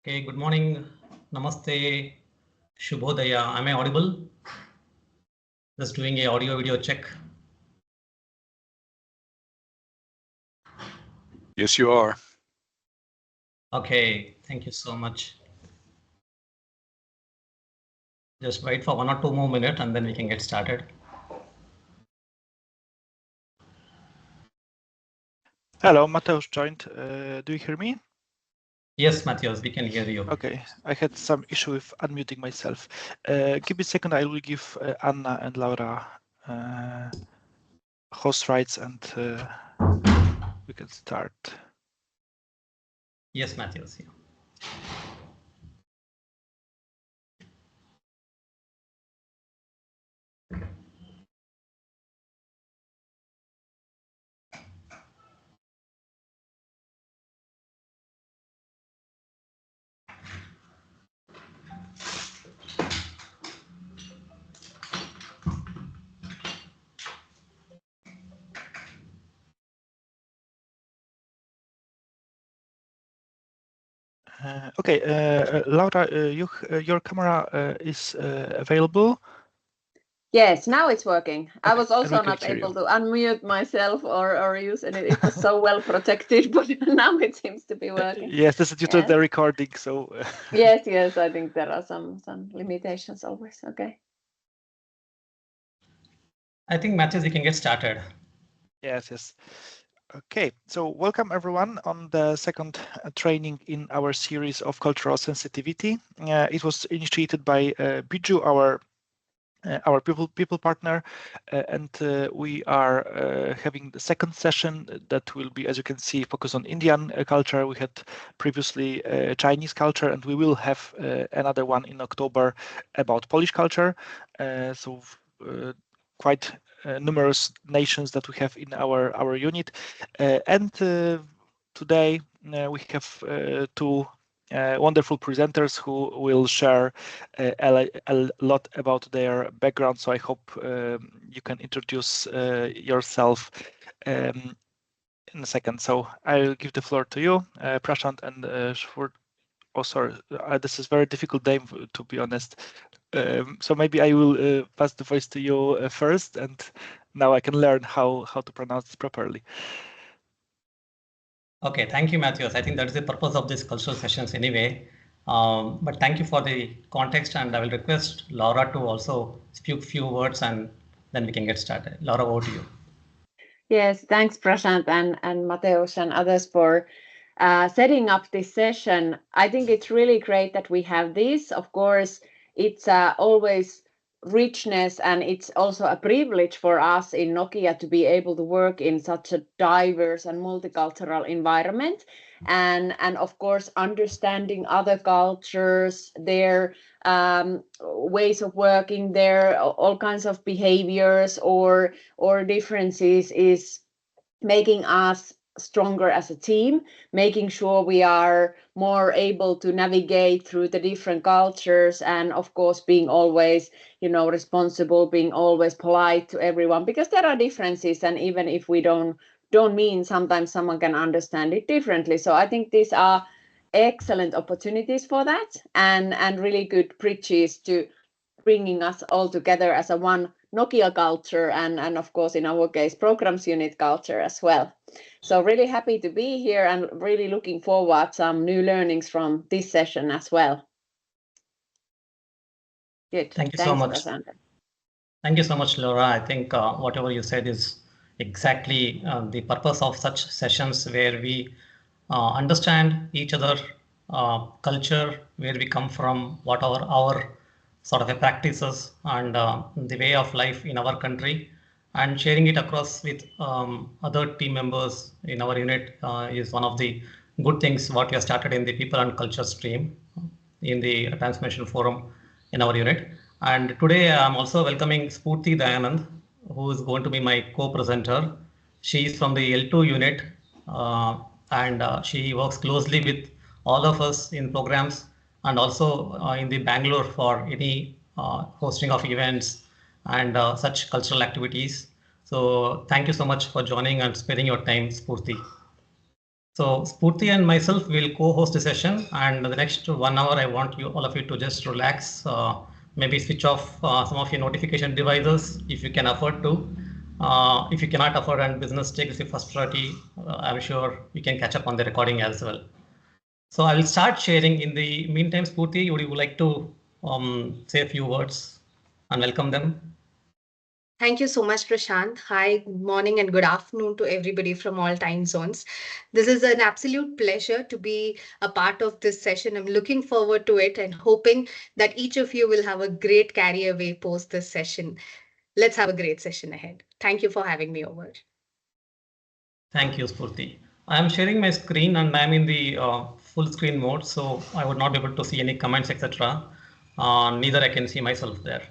Okay, good morning. Namaste. Shubhodaya. Am I audible? Just doing a audio video check. Yes, you are. Okay, thank you so much. Just wait for 1 or 2 more minutes and then we can get started. Hello, Mateusz joined. Do you hear me? Yes, Matthias, we can hear you. Okay, I had some issue with unmuting myself. Give me a second, I will give Anna and Laura host rights and we can start. Yes, Matthias. Yeah. Okay, Laura, your camera is available. Yes, now it's working. Okay, I was also and we not can hear able you. to unmute myself or use it. It was so well protected, but now it seems to be working. Yes, this is due to the recording. So yes, I think there are some limitations always. Okay. I think Matthias, we can get started. Yes. Okay, so welcome everyone on the second training in our series of cultural sensitivity. It was initiated by Biju, our people partner, and we are having the second session that will be, as you can see, focused on Indian culture. We had previously Chinese culture, and we will have another one in October about Polish culture. So quite numerous nations that we have in our unit, and today we have two wonderful presenters who will share a lot about their background. So I hope you can introduce yourself in a second. So I'll give the floor to you, Prashant and Shvur. Oh, sorry, this is very difficult name, to be honest. So maybe I will pass the voice to you first, and now I can learn how to pronounce it properly. Okay, thank you, Matthias. I think that is the purpose of these cultural sessions anyway. But thank you for the context, and I will request Laura to also speak few words and then we can get started. Laura, over to you. Yes, thanks, Prashant and Mateusz and others for setting up this session. I think it's really great that we have this. Of course, it's always richness, and it's also a privilege for us in Nokia to be able to work in such a diverse and multicultural environment. And of course, understanding other cultures, their ways of working, their all kinds of behaviors or differences is making us stronger as a team, making sure we are more able to navigate through the different cultures, and of course being always responsible, being always polite to everyone, because there are differences, and even if we don't mean, sometimes someone can understand it differently. So I think these are excellent opportunities for that, and really good bridges to bringing us all together as a one Nokia culture, and of course in our case programs unit culture as well. So really happy to be here and really looking forward some new learnings from this session as well. Good. Thank you Thanks, so much. Prashant. Thank you so much, Laura. I think whatever you said is exactly the purpose of such sessions, where we understand each other culture, where we come from, what are our sort of practices and the way of life in our country, and sharing it across with other team members in our unit is one of the good things what we have started in the people and culture stream in the transformation forum in our unit. And today I'm also welcoming Spurti Dayanand, who is going to be my co-presenter. She is from the L2 unit, and she works closely with all of us in programs, and also in the Bangalore for any hosting of events and such cultural activities. So thank you so much for joining and spending your time, Spurti. So Spurti and myself will co-host the session, and the next 1 hour, I want you all of you to just relax, maybe switch off some of your notification devices if you can afford to. If you cannot afford and business takes the first priority, I'm sure you can catch up on the recording as well. So I will start sharing. In the meantime, Spurti, would you like to say a few words and welcome them? Thank you so much, Prashant. Hi, good morning and good afternoon to everybody from all time zones. This is an absolute pleasure to be a part of this session. I'm looking forward to it and hoping that each of you will have a great carry away post this session. Let's have a great session ahead. Thank you for having me over. Thank you, Spurti. I am sharing my screen and I am in the full screen mode, so I would not be able to see any comments, etc. Neither I can see myself there.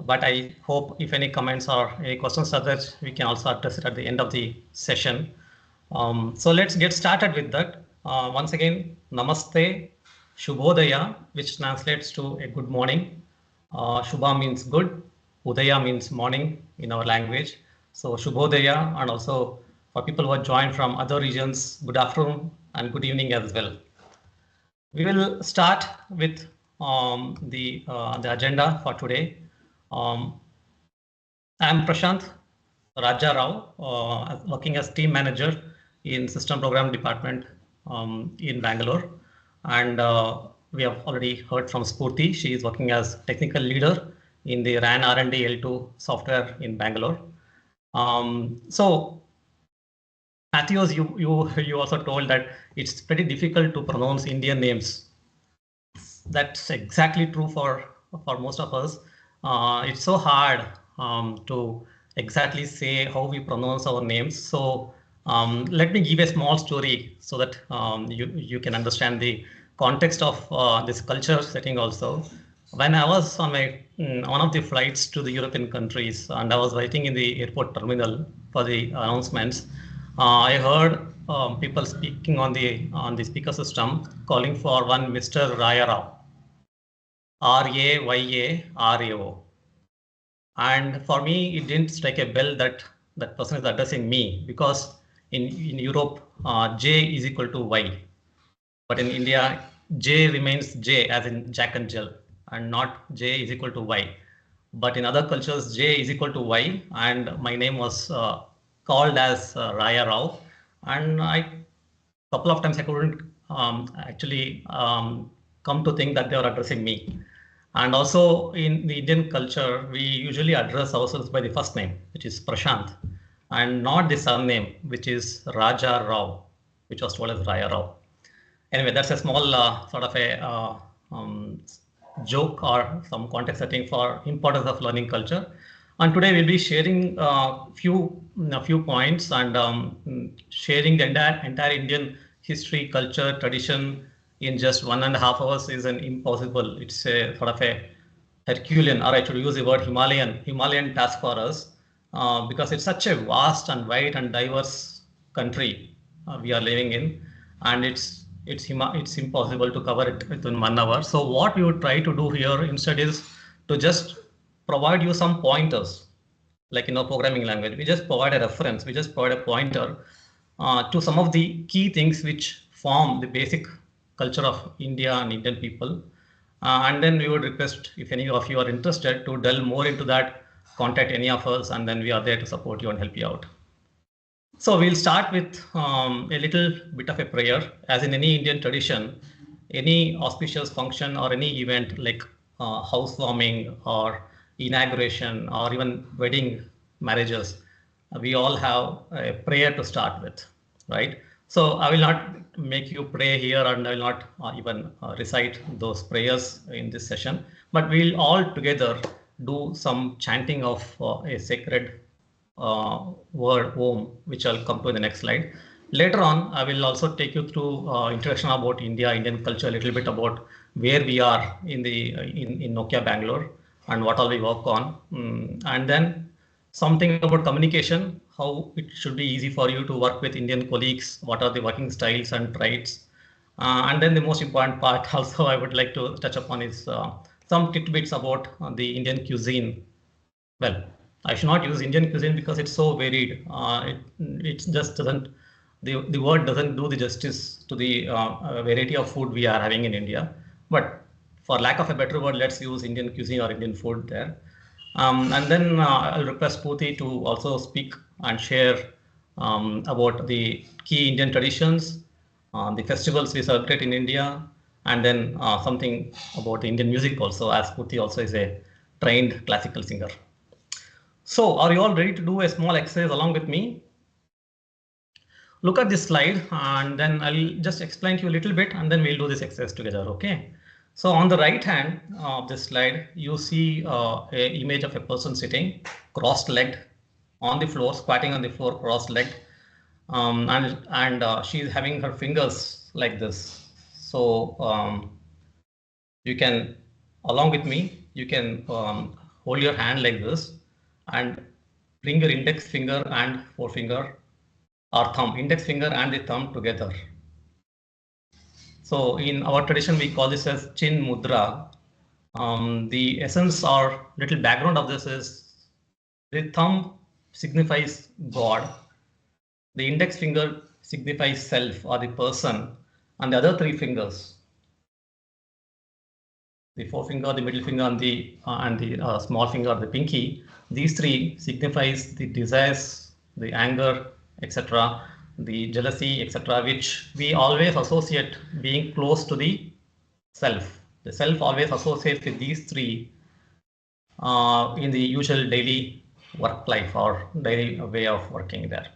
But I hope if any comments or any questions are there, we can also address it at the end of the session. So let's get started with that. Once again, Namaste, Shubhodaya, which translates to a good morning. Shubha means good, Udaya means morning in our language. So Shubhodaya, and also for people who are joined from other regions, good afternoon and good evening as well. We will start with the agenda for today. I'm Prashant Raja Rao, working as team manager in System Program Department in Bangalore. And we have already heard from Spurti. She is working as technical leader in the RAN R&D L2 software in Bangalore. So Mathews, you also told that it's pretty difficult to pronounce Indian names. That's exactly true for most of us. It's so hard to exactly say how we pronounce our names. So let me give a small story so that you can understand the context of this culture setting also. When I was on one of the flights to the European countries, and I was waiting in the airport terminal for the announcements, I heard people speaking on the speaker system calling for one Mr. Raya Rao. Rayarao. And for me, it didn't strike a bell that that person is addressing me, because in Europe, J is equal to Y. But in India, J remains J as in Jack and Jill, and not J is equal to Y. But in other cultures, J is equal to Y, and my name was called as Raya Rao. And couple of times I couldn't actually come to think that they were addressing me. And also in the Indian culture, we usually address ourselves by the first name, which is Prashant, and not the surname, which is Raja Rao, which was told as Raya Rao. Anyway, that's a small sort of a joke or some context setting for importance of learning culture. And today we'll be sharing a few points and sharing the entire Indian history, culture, tradition in just 1.5 hours is an impossible. It's a sort of a Herculean, or I should use the word Himalayan task for us, because it's such a vast and wide and diverse country we are living in, and it's impossible to cover it within 1 hour. So what we would try to do here instead is to just provide you some pointers, like in our programming language. We just provide a reference, we just provide a pointer to some of the key things which form the basic culture of India and Indian people. And then we would request if any of you are interested to delve more into that, contact any of us, and then we are there to support you and help you out. So we'll start with a little bit of a prayer. As in any Indian tradition, any auspicious function or any event like housewarming or inauguration or even wedding, marriages, we all have a prayer to start with, right? So I will not make you pray here, and I will not even recite those prayers in this session, but we'll all together do some chanting of a sacred word Om, which I'll come to in the next slide. Later on, I will also take you through introduction about India, Indian culture, a little bit about where we are in in Nokia Bangalore and what all we work on, and then something about communication, how it should be easy for you to work with Indian colleagues, what are the working styles and traits, and then the most important part also I would like to touch upon is some tidbits about the Indian cuisine. Well, I should not use Indian cuisine because it's so varied. It just doesn't the word doesn't do the justice to the variety of food we are having in India. But for lack of a better word, let's use Indian cuisine or Indian food there. And then I'll request Pooty to also speak and share about the key Indian traditions, the festivals we celebrate in India, and then something about the Indian music also, as Pooty also is a trained classical singer. So are you all ready to do a small exercise along with me? Look at this slide and then I'll just explain to you a little bit and then we'll do this exercise together, okay? So on the right hand of this slide, you see a image of a person sitting cross-legged on the floor, squatting on the floor, cross-legged, and she's having her fingers like this. So you can, along with me, you can hold your hand like this and bring your index finger and forefinger or thumb, index finger and the thumb together. So in our tradition, we call this as chin mudra. The essence or little background of this is the thumb signifies God, the index finger signifies self or the person, and the other three fingers, the forefinger, the middle finger, and the small finger, the pinky, these three signifies the desires, the anger, etc., the jealousy, etc., which we always associate being close to the self. The self always associates with these three in the usual daily work life or daily way of working there.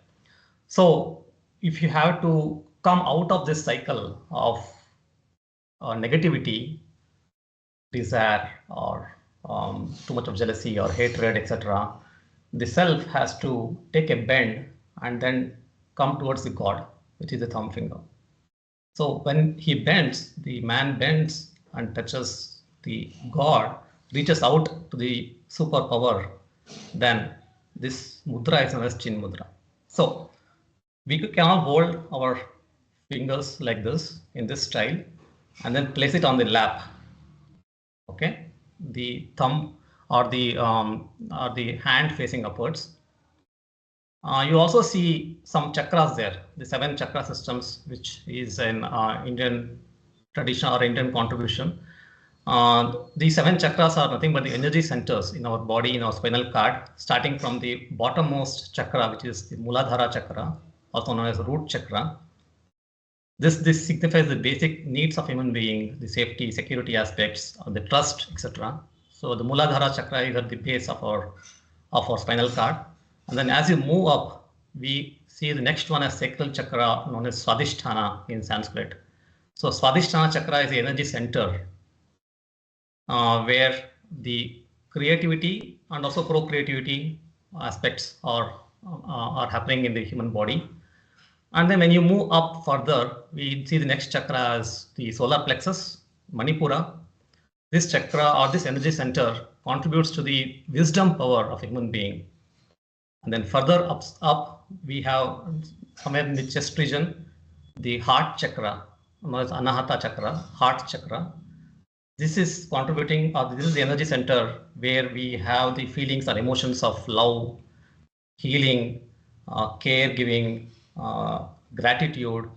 So if you have to come out of this cycle of negativity, desire, or too much of jealousy or hatred, etc., the self has to take a bend and then come towards the God, which is the thumb finger. So when he bends, the man bends and touches the God, reaches out to the superpower, then this mudra is known as chin mudra. So we can hold our fingers like this in this style and then place it on the lap. Okay, the thumb or the hand facing upwards. You also see some chakras there, the 7 chakra systems, which is an Indian tradition or Indian contribution. The 7 chakras are nothing but the energy centers in our body, in our spinal cord, starting from the bottommost chakra, which is the Muladhara chakra, also known as root chakra. This signifies the basic needs of human being, the safety, security aspects, the trust, etc. So the Muladhara chakra is at the base of our spinal cord. And then as you move up, we see the next one as sacral chakra known as Swadhisthana in Sanskrit. So Swadhisthana chakra is the energy center where the creativity and also procreativity aspects are happening in the human body. And then when you move up further, we see the next chakra as the solar plexus, Manipura. This chakra or this energy center contributes to the wisdom power of a human being. And then further up we have somewhere in the chest region, the heart chakra, known as Anahata chakra, heart chakra. This is contributing, or this is the energy center where we have the feelings and emotions of love, healing, caregiving, gratitude,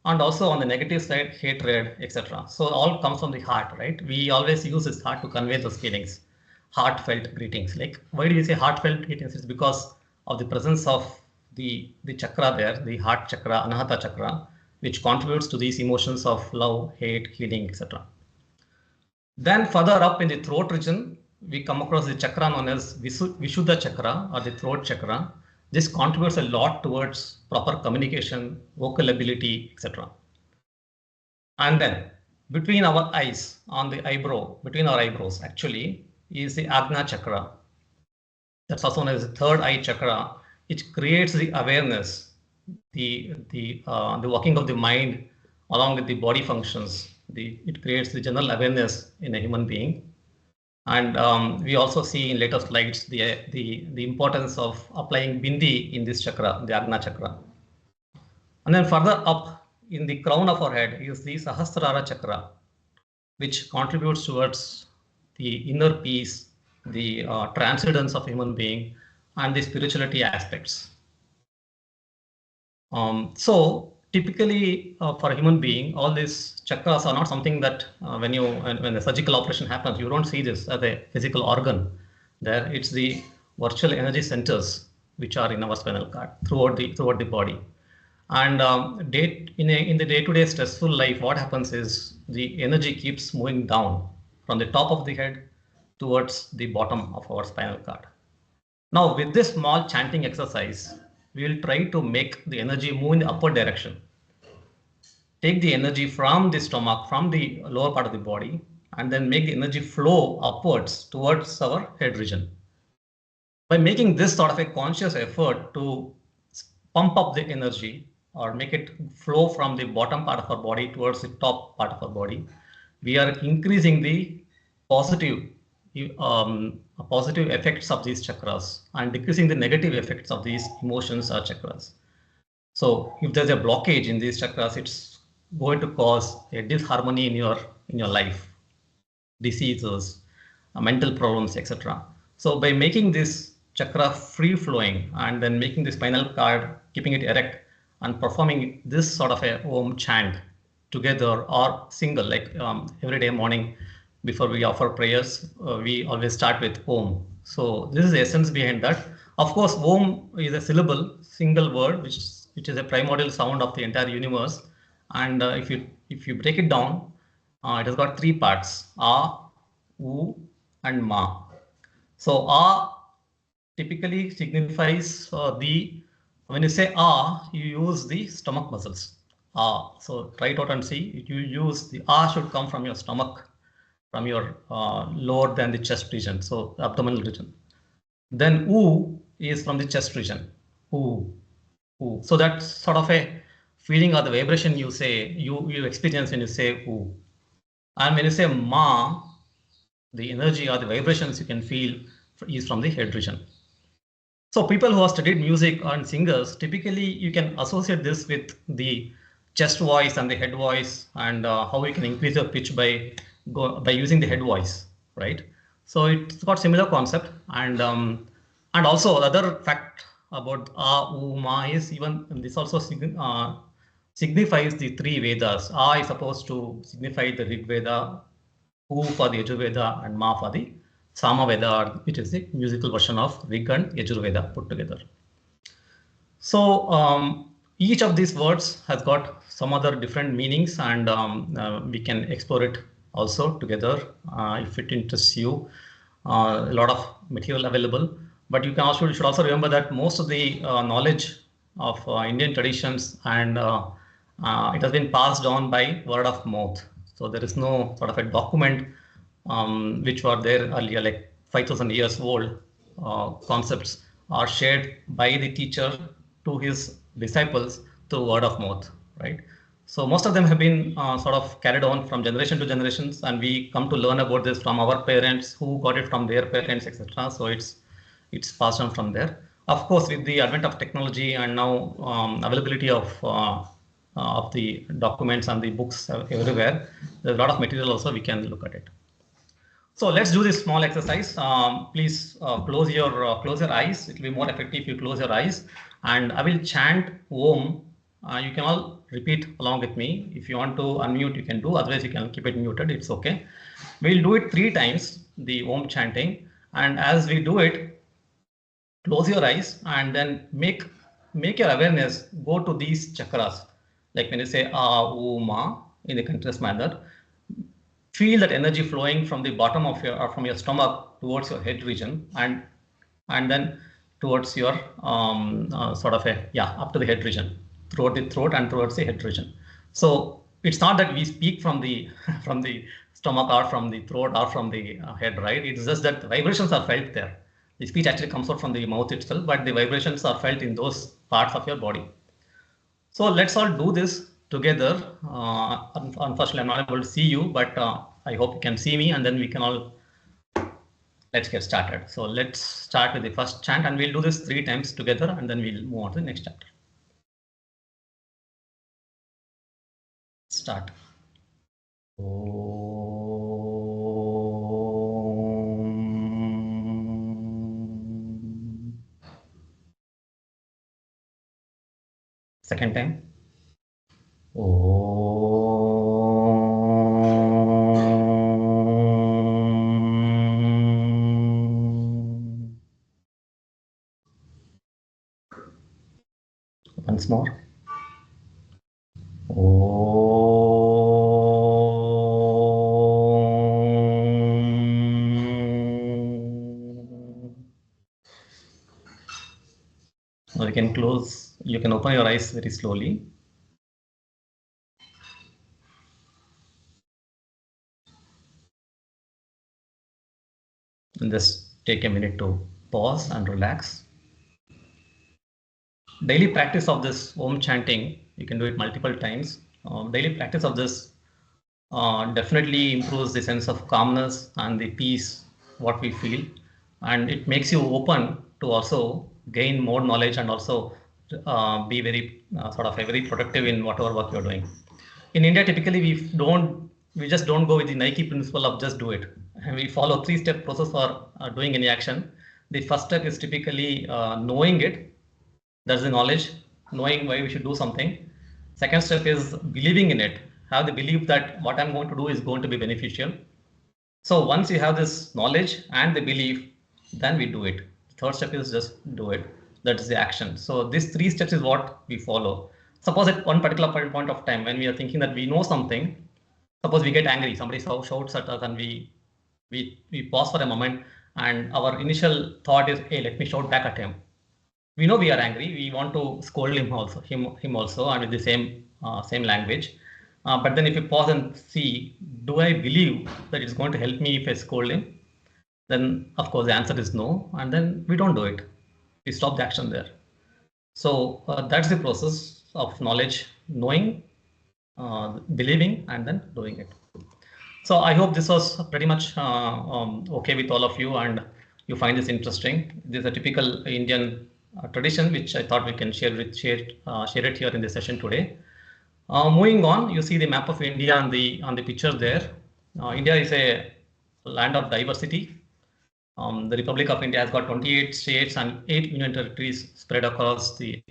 and also on the negative side, hatred, etc. So all comes from the heart, right? We always use this heart to convey those feelings, heartfelt greetings. Like, why do we say heartfelt greetings? It's because of the presence of the chakra there, the heart chakra, Anahata chakra, which contributes to these emotions of love, hate, healing, etc. Then further up in the throat region, we come across the chakra known as Vishuddha chakra or the throat chakra. This contributes a lot towards proper communication, vocal ability, etc. And then between our eyes, on the eyebrow, between our eyebrows actually is the Agna chakra. That's also known as the third eye chakra, which creates the awareness, the working of the mind along with the body functions. It creates the general awareness in a human being. And we also see in later slides the importance of applying bindi in this chakra, the Agna chakra. And then further up in the crown of our head is the Sahasrara chakra, which contributes towards the inner peace, the transcendence of human being, and the spirituality aspects. So typically for a human being, all these chakras are not something that when the surgical operation happens, you don't see this as a physical organ. There, it's the virtual energy centers which are in our spinal cord throughout the body. And in the day-to-day stressful life, what happens is the energy keeps moving down from the top of the head towards the bottom of our spinal cord. Now, with this small chanting exercise, we will try to make the energy move in the upward direction. Take the energy from the stomach, from the lower part of the body, and then make the energy flow upwards towards our head region. By making this sort of a conscious effort to pump up the energy or make it flow from the bottom part of our body towards the top part of our body, we are increasing the positive positive effects of these chakras and decreasing the negative effects of these emotions or chakras. So if there's a blockage in these chakras, it's going to cause a disharmony in your life, diseases, mental problems, etc. So by making this chakra free flowing and then making the spinal cord, keeping it erect and performing this sort of a Om chant together or single, like every day morning before we offer prayers, we always start with Om. So this is the essence behind that. Of course, Om is a syllable, single word, which is a primordial sound of the entire universe. And if you break it down, it has got three parts: A, U, and Ma. So A typically signifies when you say A, you use the stomach muscles. A. So try it out and see. You use the A should come from your stomach, from your lower than the chest region, so abdominal region. Then U is from the chest region. U, U. So that's sort of a feeling or the vibration you experience when you say U. And when you say Ma, the energy or the vibrations you can feel is from the head region. So people who have studied music and singers, typically you can associate this with the chest voice and the head voice, and how you can increase your pitch by using the head voice, right? So it's got similar concept, and also other fact about Ma is even this also signifies the three Vedas. A is supposed to signify the Rig Veda, U for the Yajurveda, and Ma for the Samaveda, which is the musical version of Rig and Yajurveda put together. So each of these words has got some other different meanings, and we can explore it also together if it interests you. A lot of material available, but you should also remember that most of the knowledge of Indian traditions and it has been passed on by word of mouth. So there is no sort of a document which were there earlier, like 5,000 years old concepts are shared by the teacher to his disciples through word of mouth, right? So most of them have been sort of carried on from generation to generations, and we come to learn about this from our parents who got it from their parents, etc. So it's passed on from there. Of course, with the advent of technology and now availability of the documents and the books everywhere, there's a lot of material also we can look at it. So let's do this small exercise. Please close your eyes. It will be more effective if you close your eyes. And I will chant Om. You can all repeat along with me. If you want to unmute, you can do. Otherwise, you can keep it muted. It's okay. We'll do it 3 times, the Om chanting. And as we do it, close your eyes and then make your awareness go to these chakras. Like when you say Ah, U, Ma in the continuous manner, feel that energy flowing from the bottom of from your stomach towards your head region, and then towards your sort of up to the head region, throughout the throat and towards the head region. So it's not that we speak from the from the stomach or from the throat or from the head, right? It's just that the vibrations are felt there. The speech actually comes out from the mouth itself, but the vibrations are felt in those parts of your body. So let's all do this together. Unfortunately, I'm not able to see you, but I hope you can see me, and then we can all, let's get started. So let's start with the first chant, and we'll do this 3 times together, and then we'll move on to the next chapter. Start. Om. 3 Second time. Oh. Once more. Now you can close, you can open your eyes very slowly. And just take a minute to pause and relax. Daily practice of this Om chanting, you can do it multiple times. Daily practice of this definitely improves the sense of calmness and the peace what we feel, and it makes you open to also gain more knowledge and also be very sort of very productive in whatever work you're doing. In India, typically we just don't go with the Nike principle of just do it. And we follow three-step process for doing any action. The first step is typically knowing it. That's the knowledge, knowing why we should do something. Second step is believing in it. Have the belief that what I'm going to do is going to be beneficial. So once you have this knowledge and the belief, then we do it. The third step is just do it. That is the action. So these three steps is what we follow. Suppose at one particular point of time when we are thinking that we know something, suppose we get angry, somebody shouts at us and we pause for a moment and our initial thought is, hey, let me shout back at him. We know we are angry. We want to scold him also, and with the same language. But then if you pause and see, do I believe that it's going to help me if I scold him? Then of course the answer is no, and then we don't do it. We stop the action there. So that's the process of knowledge, knowing, believing, and then doing it. So I hope this was pretty much okay with all of you, and you find this interesting. This is a typical Indian tradition, which I thought we can share it here in the session today. Moving on, you see the map of India on the picture there. India is a land of diversity. The Republic of India has got 28 states and 8 union territories spread across the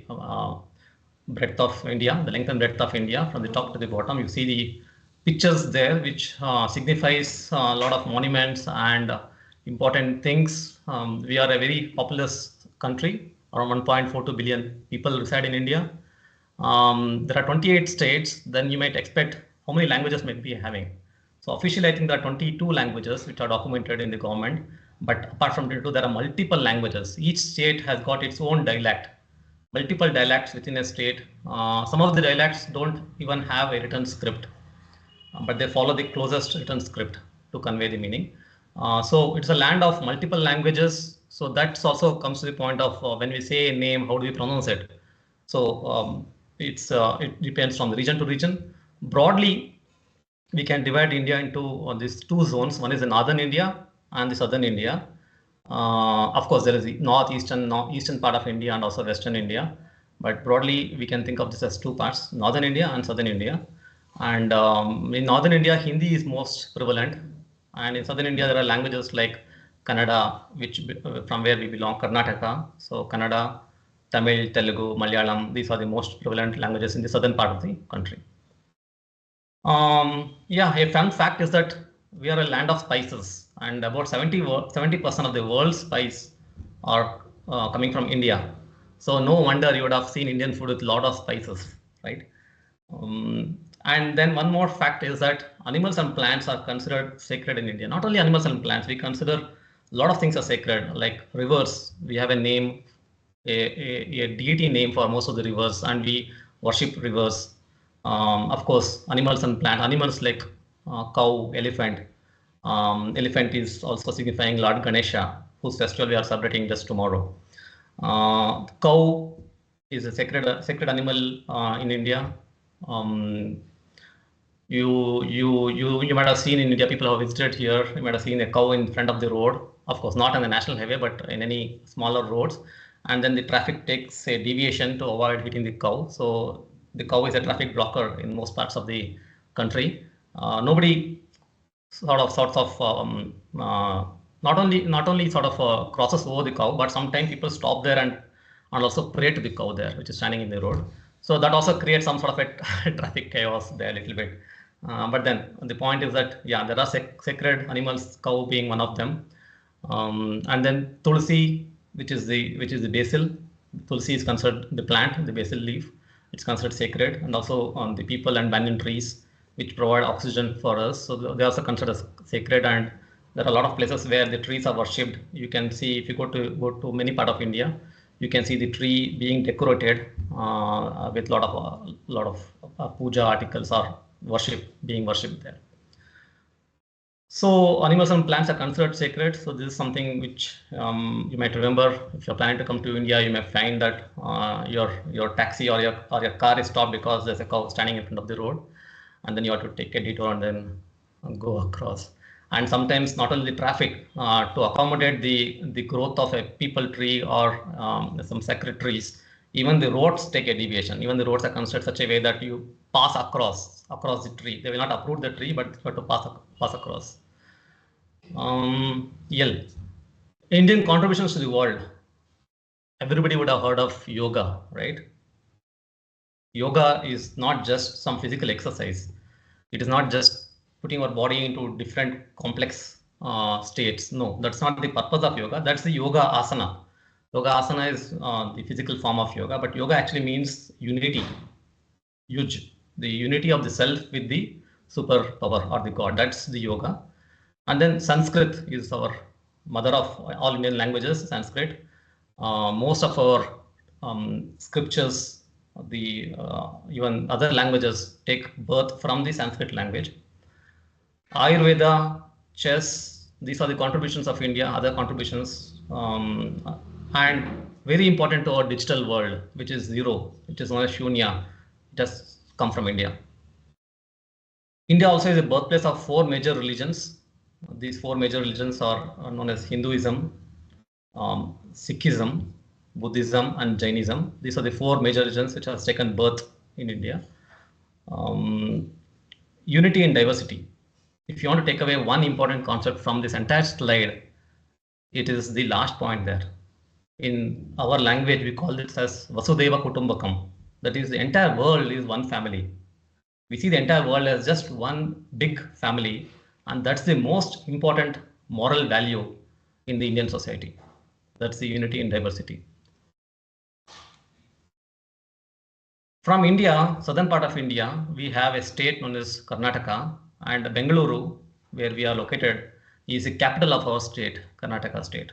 breadth of India, the length and breadth of India, from the top to the bottom. You see the pictures there, which signifies a lot of monuments and important things. We are a very populous country. Around 1.42 billion people reside in India. There are 28 states. Then you might expect how many languages might be having. So officially, I think there are 22 languages which are documented in the government. But apart from 22, there are multiple languages. Each state has got its own dialect. Multiple dialects within a state. Some of the dialects don't even have a written script, but they follow the closest written script to convey the meaning. So it's a land of multiple languages. So that's also comes to the point of when we say a name, how do we pronounce it? So it depends from the region to region. Broadly, we can divide India into these two zones. One is the northern India and the southern India. Of course, there is the eastern part of India and also western India. But broadly, we can think of this as two parts: northern India and southern India. And in northern India, Hindi is most prevalent. And in southern India, there are languages like Kannada, which from where we belong, Karnataka. So Kannada, Tamil, Telugu, Malayalam, these are the most prevalent languages in the southern part of the country. Yeah, a fun fact is that we are a land of spices, and about 70% of the world's spice are coming from India. So no wonder you would have seen Indian food with a lot of spices, right? And then one more fact is that animals and plants are considered sacred in India. Not only animals and plants, we consider a lot of things are sacred, like rivers. We have a name, a deity name for most of the rivers, and we worship rivers. Of course, animals and plant animals like cow, elephant. Elephant is also signifying Lord Ganesha, whose festival we are celebrating just tomorrow. Cow is a sacred animal in India. You might have seen in India, people who have visited here, you might have seen a cow in front of the road. Of course, not on the national highway, but in any smaller roads. And then the traffic takes a deviation to avoid hitting the cow. So the cow is a traffic blocker in most parts of the country. Nobody sorts of not only sort of crosses over the cow, but sometimes people stop there and also pray to the cow there, which is standing in the road. So that also creates some sort of a traffic chaos there a little bit. But then the point is that, yeah, there are sacred animals, cow being one of them. And then tulsi, which is the basil. Tulsi is considered the plant, the basil leaf. It's considered sacred, and also the people and banyan trees, which provide oxygen for us. So they also considered as sacred. And there are a lot of places where the trees are worshipped. You can see if you go to many part of India, you can see the tree being decorated with lot of puja articles or being worshipped there. So animals and plants are considered sacred. So this is something which you might remember. If you're planning to come to India, you may find that your taxi or your car is stopped because there's a cow standing in front of the road, and then you have to take a detour and then go across. And sometimes not only traffic, to accommodate the growth of a people tree or some sacred trees, even the roads take a deviation. Even the roads are constructed such a way that you pass across the tree. They will not uproot the tree, but you have to pass across. Yeah. Indian contributions to the world. Everybody would have heard of yoga, right? Yoga is not just some physical exercise. It is not just putting our body into different complex states. No, that's not the purpose of yoga. That's the yoga asana. Yoga asana is the physical form of yoga, but yoga actually means unity, yuj, the unity of the self with the superpower or the god. That's the yoga. And then Sanskrit is our mother of all Indian languages, Sanskrit. Most of our scriptures, the even other languages take birth from the Sanskrit language. Ayurveda, chess, these are the contributions of India, other contributions, and very important to our digital world, which is zero, which is known as Shunya. It has come from India. India also is the birthplace of four major religions. These four major religions are known as Hinduism, Sikhism, Buddhism, and Jainism. These are the four major religions which have taken birth in India. Unity and diversity. If you want to take away one important concept from this entire slide, it is the last point there. In our language, we call it as Vasudeva Kutumbakam. That is, the entire world is one family. We see the entire world as just one big family, and that's the most important moral value in the Indian society. That's the unity in diversity. From India, southern part of India, we have a state known as Karnataka, and Bengaluru, where we are located, is the capital of our state, Karnataka state.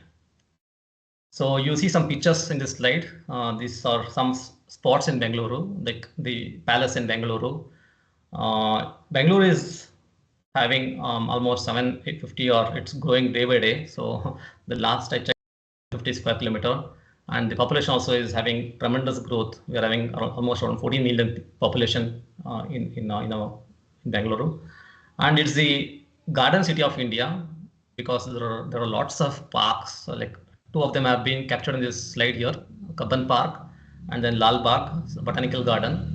So you see some pictures in this slide. These are some spots in Bengaluru, like the palace in Bengaluru. Bengaluru is having almost 750, or it's growing day by day. So the last I checked, 50 square kilometer, and the population also is having tremendous growth. We are having almost around 14 million population in Bengaluru, and it's the garden city of India because there are lots of parks. So like two of them have been captured in this slide here: Kabban Park and then Lal Bagh Botanical Garden.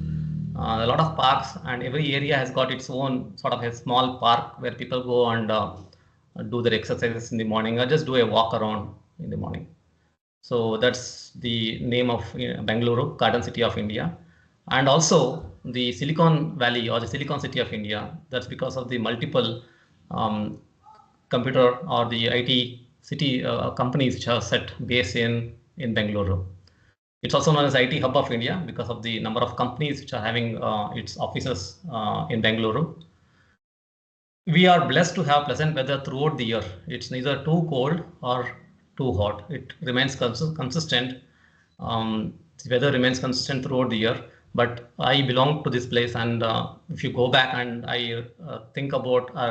A lot of parks, and every area has got its own sort of a small park where people go and do their exercises in the morning or just do a walk around in the morning. So that's the name of Bengaluru, Garden City of India. And also the Silicon Valley or the Silicon City of India. That's because of the multiple computer or the IT city companies which are set base in Bengaluru. It's also known as IT hub of India because of the number of companies which are having its offices in Bengaluru. We are blessed to have pleasant weather throughout the year. It's neither too cold or too hot. It remains consistent. The weather remains consistent throughout the year. But I belong to this place, and if you go back and I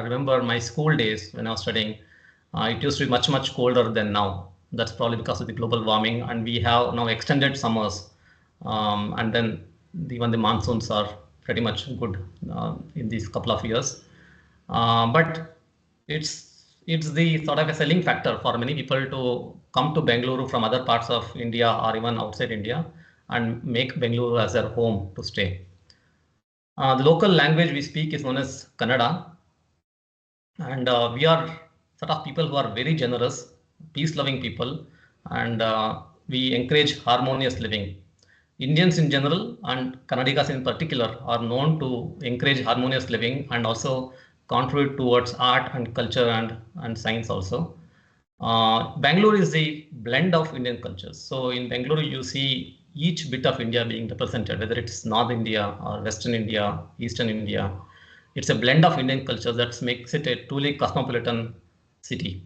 remember my school days when I was studying, it used to be much colder than now. That's probably because of the global warming, and we have now extended summers, and then even the monsoons are pretty much good in these couple of years. But it's the sort of a selling factor for many people to come to Bengaluru from other parts of India or even outside India and make Bengaluru as their home to stay. The local language we speak is known as Kannada, and we are sort of people who are very generous, peace-loving people, and we encourage harmonious living. Indians in general and Kannadigas in particular are known to encourage harmonious living and also contribute towards art and culture and science also. Bangalore is the blend of Indian cultures. So in Bangalore, you see each bit of India being represented, whether it's North India or Western India, Eastern India. It's a blend of Indian cultures that makes it a truly cosmopolitan city.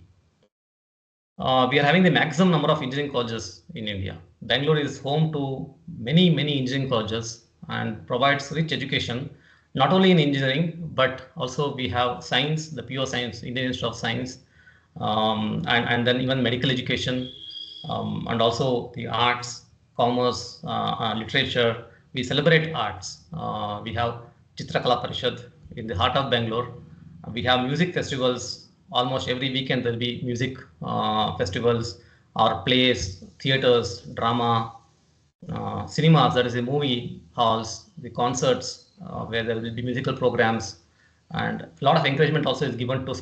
We are having the maximum number of engineering colleges in India. Bangalore is home to many engineering colleges and provides rich education, not only in engineering, but also we have science, the pure science, Indian Institute of Science, and then even medical education, and also the arts, commerce, literature. We celebrate arts. We have Chitrakala Parishad in the heart of Bangalore. We have music festivals. Almost every weekend there'll be music festivals or plays, theaters, drama, cinemas, that is the movie halls, the concerts where there will be musical programs, and a lot of encouragement also is given to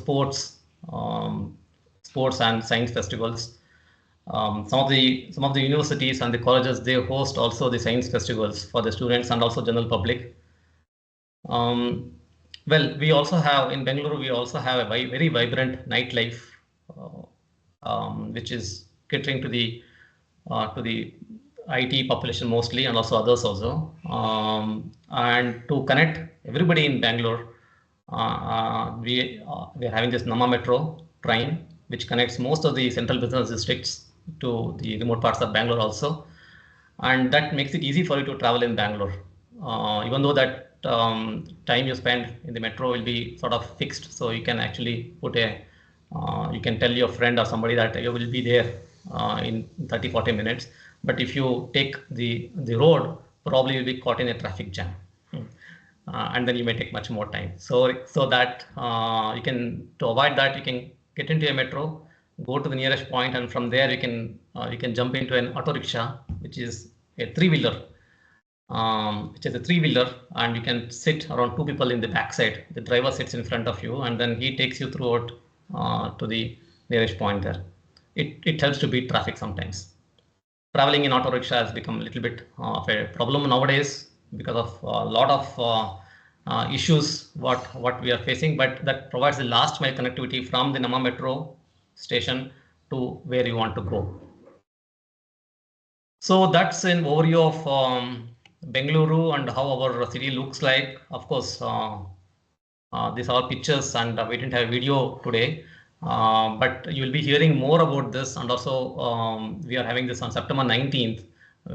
um, sports and science festivals. Some of the universities and the colleges, they host also the science festivals for the students and also general public. Um, well, we also have in Bangalore, we also have a very vibrant nightlife, uh, which is catering to the IT population mostly, and also others also. And to connect everybody in Bangalore, we are having this Nama Metro train, which connects most of the central business districts to the remote parts of Bangalore also, and that makes it easy for you to travel in Bangalore. Even though that time you spend in the metro will be sort of fixed, so you can actually you can tell your friend or somebody that you will be there in 30-40 minutes. But if you take the road, probably you'll be caught in a traffic jam. And then you may take much more time. So that you can, to avoid that, you can get into a metro, go to the nearest point, and from there you can jump into an auto rickshaw, which is a three-wheeler, and you can sit around two people in the back side. The driver sits in front of you, and then he takes you throughout to the nearest point there. It helps to beat traffic sometimes. Traveling in auto rickshaw has become a little bit of a problem nowadays because of a lot of issues what we are facing, but that provides the last mile connectivity from the Nama metro station to where you want to go. So that's an overview of Bengaluru and how our city looks like. Of course, these are pictures, and we didn't have video today, but you'll be hearing more about this. And also, we are having this on September 19th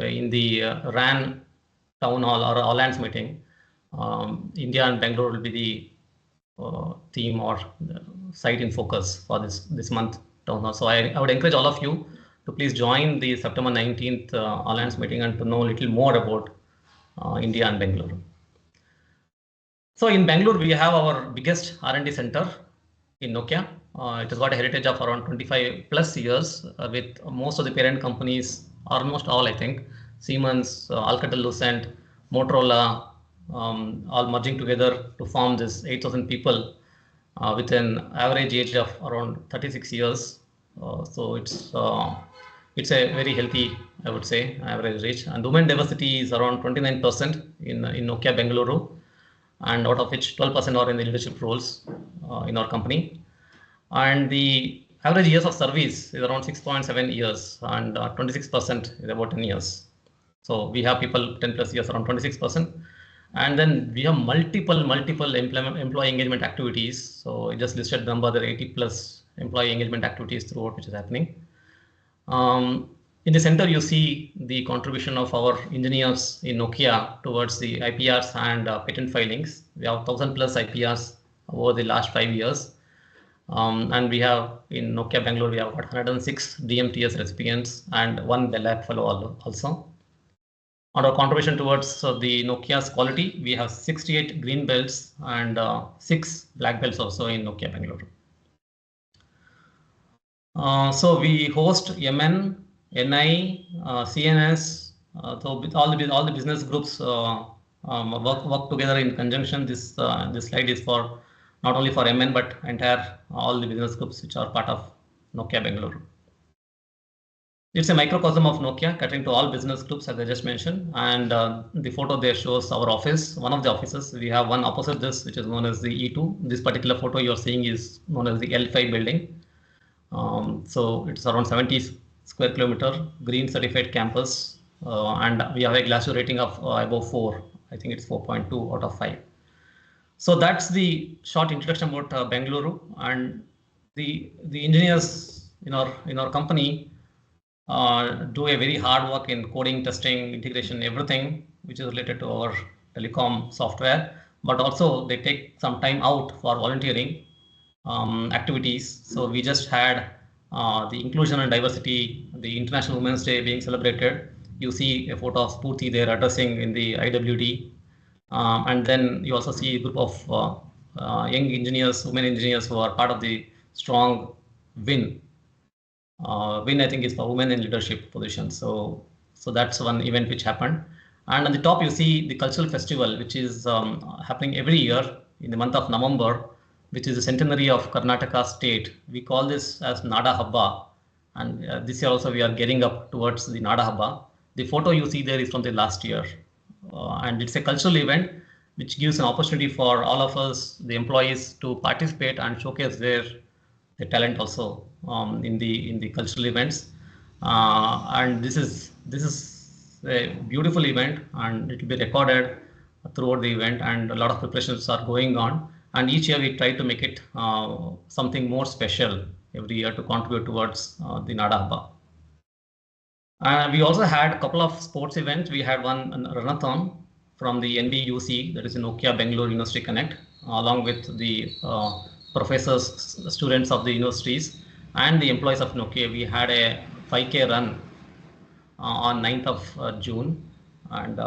in the RAN town hall or all hands meeting. India and Bangalore will be the theme or site in focus for this month town hall. So I would encourage all of you to please join the September 19th all hands meeting and to know a little more about India and Bangalore. So in Bangalore, we have our biggest R&D center in Nokia. It has got a heritage of around 25 plus years with most of the parent companies, almost all I think, Siemens, Alcatel-Lucent, Motorola, all merging together to form this 8,000 people with an average age of around 36 years. So it's a very healthy, I would say, average age. And women diversity is around 29% in Nokia Bengaluru, and out of which 12% are in the leadership roles in our company. And the average years of service is around 6.7 years, and 26% is about 10 years. So we have people 10 plus years, around 26%. And then we have multiple employee engagement activities. So I just listed number, there are 80 plus employee engagement activities throughout which is happening. In the center, you see the contribution of our engineers in Nokia towards the IPRs and patent filings. We have 1,000 plus IPRs over the last 5 years. And we have in Nokia Bangalore, we have 106 DMTS recipients and one Bell Lab fellow also. On our contribution towards the Nokia's quality, we have 68 green belts and 6 black belts also in Nokia Bangalore. So we host MN, NI, CNS. So with all the business groups work together in conjunction. This slide is for not only for MN but entire all the business groups which are part of Nokia Bangalore. It's a microcosm of Nokia, catering to all business groups, as I just mentioned. And the photo there shows our office, one of the offices. We have one opposite this, which is known as the E2. This particular photo you're seeing is known as the L5 building. So it's around 70 square kilometer, green certified campus, and we have a Glassdoor rating of above 4. I think it's 4.2 out of 5. So that's the short introduction about Bengaluru, and the engineers in our company do a very hard work in coding, testing, integration, everything which is related to our telecom software. But also they take some time out for volunteering activities. So we just had the inclusion and diversity, the International Women's Day being celebrated. You see a photo of Spurti there addressing in the IWD. And then you also see a group of young engineers, women engineers who are part of the strong WIN. WIN, I think, is for women in leadership positions. So that's one event which happened. And on the top, you see the cultural festival, which is happening every year in the month of November, which is the centenary of Karnataka state. We call this as Nada Habba. And this year also we are getting up towards the Nada Habba. The photo you see there is from the last year. And it's a cultural event which gives an opportunity for all of us, the employees, to participate and showcase their talent also in the cultural events. And this is a beautiful event, and it will be recorded throughout the event, and a lot of preparations are going on. And each year we try to make it something more special every year to contribute towards the Nada Habba. We also had a couple of sports events. We had one runathon from the NBUC, that is Nokia Bangalore University Connect, along with the professors, students of the universities, and the employees of Nokia. We had a 5K run on 9th of June, and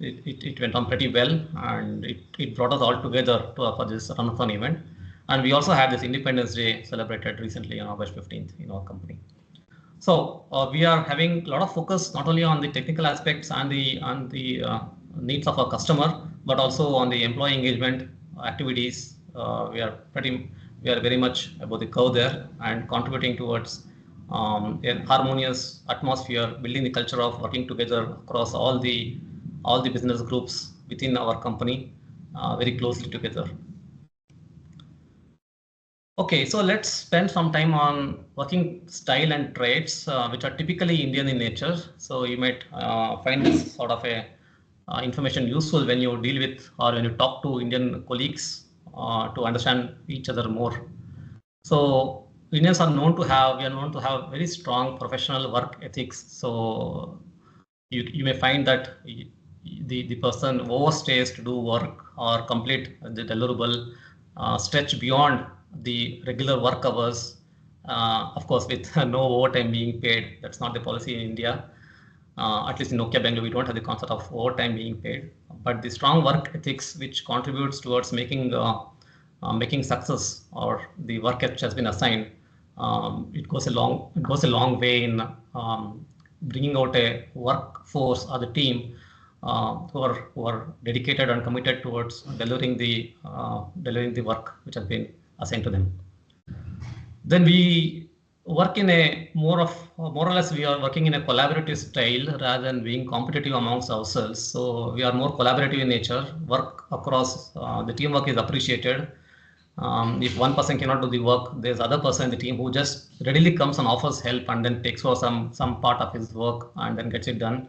it went on pretty well, and it brought us all together for this runathon event. And we also had this Independence Day celebrated recently on August 15th in our company. So we are having a lot of focus not only on the technical aspects and the needs of our customer, but also on the employee engagement activities. We are very much above the curve there and contributing towards a harmonious atmosphere, building the culture of working together across all the business groups within our company very closely together. Okay, so let's spend some time on working style and traits, which are typically Indian in nature. So you might find this sort of a information useful when you deal with or when you talk to Indian colleagues to understand each other more. So Indians are known to have very strong professional work ethics. So you may find that the person overstays to do work or complete the deliverable, stretch beyond the regular work hours, of course, with no overtime being paid. That's not the policy in India. At least in Nokia Bangalore, we don't have the concept of overtime being paid. But the strong work ethics, which contributes towards making success or the work which has been assigned, it goes a long way in bringing out a workforce or the team who are dedicated and committed towards delivering the work which has been assigned to them. Then we work in a more or less we are working in a collaborative style rather than being competitive amongst ourselves. So we are more collaborative in nature. Work across the teamwork is appreciated. If one person cannot do the work, there's other person in the team who just readily comes and offers help and then takes over some part of his work and then gets it done.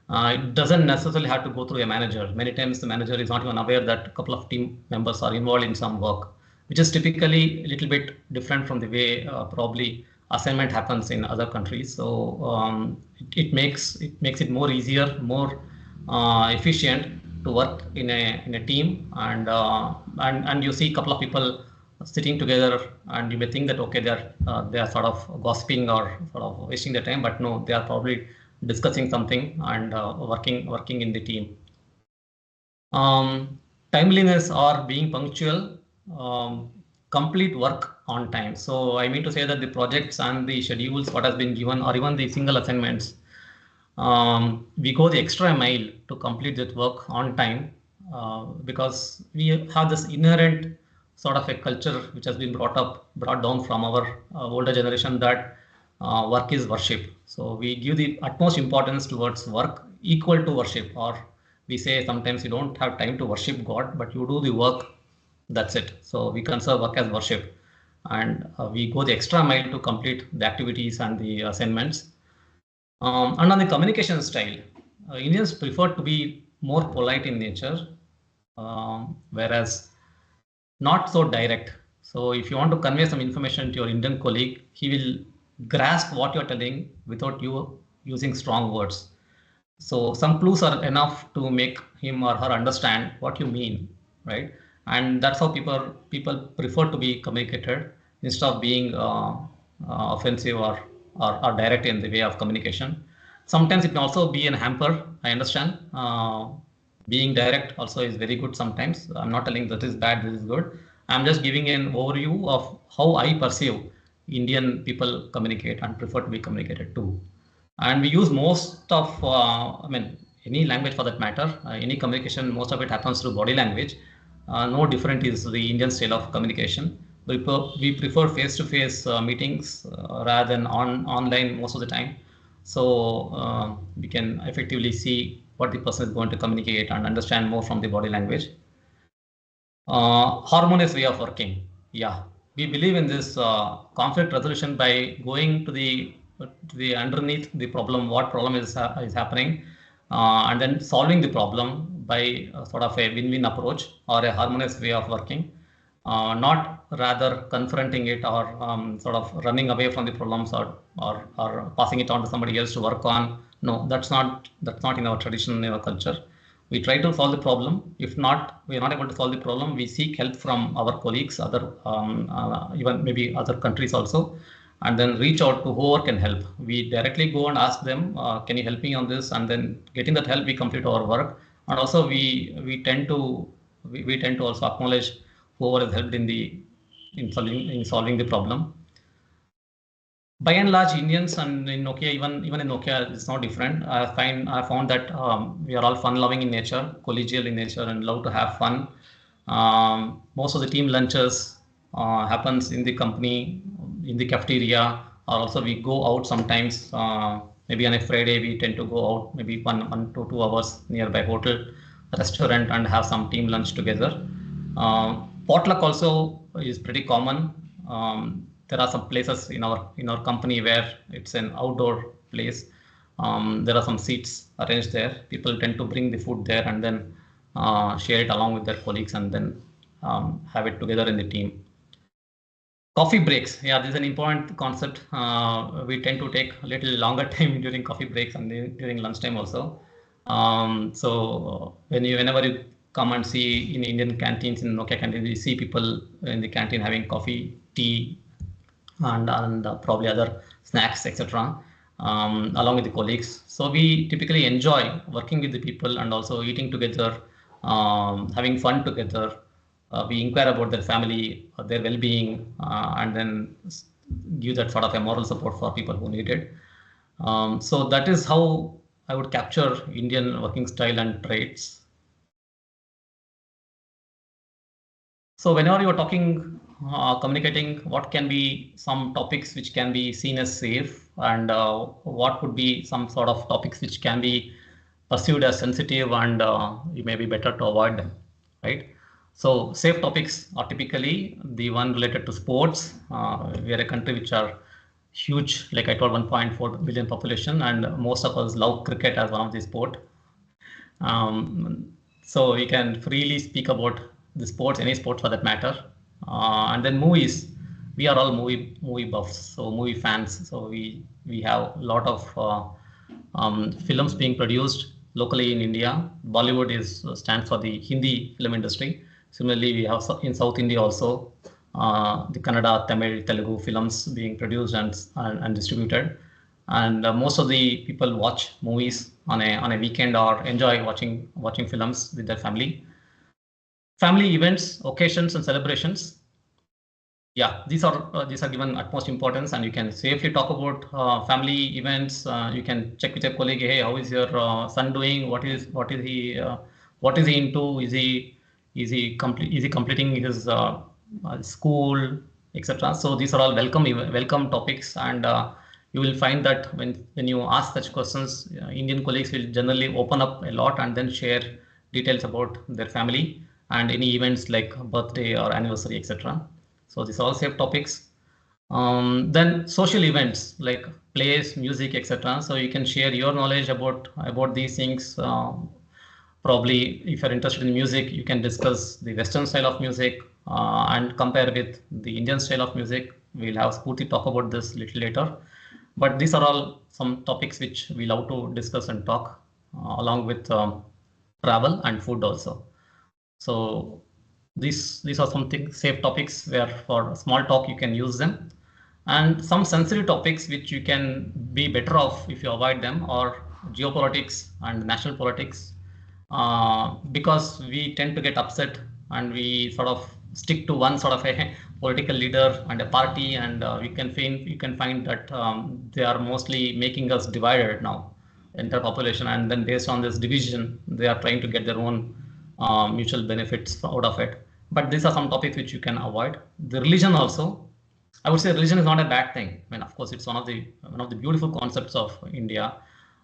It doesn't necessarily have to go through a manager. Many times the manager is not even aware that a couple of team members are involved in some work, which is typically a little bit different from the way probably assignment happens in other countries. So it makes it more easier, more efficient to work in a team, and you see a couple of people sitting together, and you may think that okay, they are sort of gossiping or sort of wasting their time, but no, they are probably discussing something and working in the team. Timeliness or being punctual, complete work on time. So I mean to say that the projects and the schedules what has been given, or even the single assignments, we go the extra mile to complete that work on time, because we have this inherent sort of a culture which has been brought down from our older generation, that work is worship. So we give the utmost importance towards work equal to worship, or we say sometimes you don't have time to worship God, but you do the work. That's it. So we consider work as worship, and we go the extra mile to complete the activities and the assignments. And on the communication style, Indians prefer to be more polite in nature, whereas not so direct. So if you want to convey some information to your Indian colleague, he will grasp what you're telling without you using strong words. So some clues are enough to make him or her understand what you mean, right? And that's how people prefer to be communicated instead of being offensive or direct in the way of communication. Sometimes it can also be an hamper. I understand. Being direct also is very good sometimes. I'm not telling that is bad, this is good. I'm just giving an overview of how I perceive Indian people communicate and prefer to be communicated to. And we use most of, any language for that matter, any communication, most of it happens through body language. No different is the Indian style of communication. We prefer face-to-face meetings rather than online most of the time. So we can effectively see what the person is going to communicate and understand more from the body language. Harmonious way of working. Yeah, we believe in this conflict resolution by going to the underneath the problem, what problem is happening, and then solving the problem by sort of a win-win approach or a harmonious way of working. Not rather confronting it or sort of running away from the problems or passing it on to somebody else to work on. No, that's not in our tradition, in our culture. We try to solve the problem. If not, we are not able to solve the problem, we seek help from our colleagues, other even maybe other countries also, and then reach out to whoever can help. We directly go and ask them, can you help me on this? And then getting that help, we complete our work. And also we tend to also acknowledge whoever has helped in solving the problem. By and large, Indians and in Nokia, even in Nokia, it's not different. I found that we are all fun-loving in nature, collegial in nature, and love to have fun. Most of the team lunches happens in the company, in the cafeteria, or also we go out sometimes. Maybe on a Friday, we tend to go out maybe 1 to 2 hours nearby hotel, restaurant, and have some team lunch together. Potluck also is pretty common. There are some places in our company where it's an outdoor place. There are some seats arranged there. People tend to bring the food there and then share it along with their colleagues and then have it together in the team. Coffee breaks. Yeah, this is an important concept. We tend to take a little longer time during coffee breaks and during lunchtime also. So whenever you come and see in Indian canteens, in Nokia canteens, you see people in the canteen having coffee, tea, and probably other snacks, etc., along with the colleagues. So we typically enjoy working with the people and also eating together, having fun together. We inquire about their family, their well-being, and then give that sort of a moral support for people who need it. So that is how I would capture Indian working style and traits. So whenever you're talking, communicating, what can be some topics which can be seen as safe, and what would be some sort of topics which can be perceived as sensitive and it may be better to avoid them, right? So safe topics are typically the one related to sports. We are a country which are huge, like I told, 1.4 billion population, and most of us love cricket as one of the sport. So we can freely speak about the sports, any sports for that matter. And then movies, we are all movie buffs, so movie fans. So we have a lot of films being produced locally in India. Bollywood stands for the Hindi film industry. Similarly, we have in South India also the Kannada, Tamil, Telugu films being produced and distributed. And most of the people watch movies on a weekend or enjoy watching films with their family. Family events, occasions, and celebrations. Yeah, these are given utmost importance, and you can safely talk about family events. You can check with your colleague, hey, how is your son doing? What is he into? Is he completing his school, etc. So these are all welcome topics, and you will find that when you ask such questions, Indian colleagues will generally open up a lot and then share details about their family and any events like birthday or anniversary, etc. So these are all safe topics. Then social events like plays, music, etc. So you can share your knowledge about these things. Probably, if you're interested in music, you can discuss the Western style of music and compare with the Indian style of music. We'll have Spurti talk about this a little later. But these are all some topics which we love to discuss and talk along with travel and food also. So these are something safe topics where for small talk you can use them, and some sensitive topics which you can be better off if you avoid them, or geopolitics and national politics, because we tend to get upset and we sort of stick to one sort of a political leader and a party, and you can find that they are mostly making us divided now, entire population, and then based on this division they are trying to get their own mutual benefits out of it. But these are some topics which you can avoid. The religion also, I would say religion is not a bad thing. I mean, of course, it's one of the beautiful concepts of India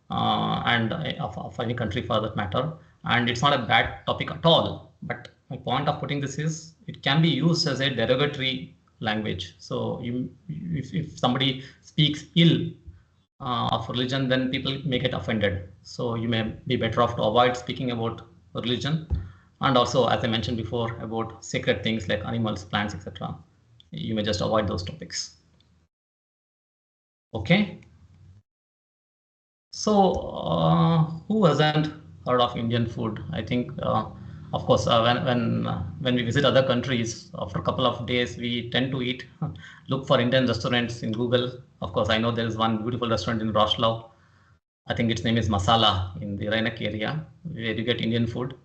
and of any country for that matter. And it's not a bad topic at all. But my point of putting this is it can be used as a derogatory language. So if somebody speaks ill of religion, then people may get offended. So you may be better off to avoid speaking about religion. And also, as I mentioned before, about sacred things like animals, plants, etc. You may just avoid those topics. Okay. So who hasn't heard of Indian food? I think, of course, when we visit other countries, after a couple of days, we tend to look for Indian restaurants in Google. Of course, I know there is one beautiful restaurant in Roshlau. I think its name is Masala in the Rainak area, where you get Indian food.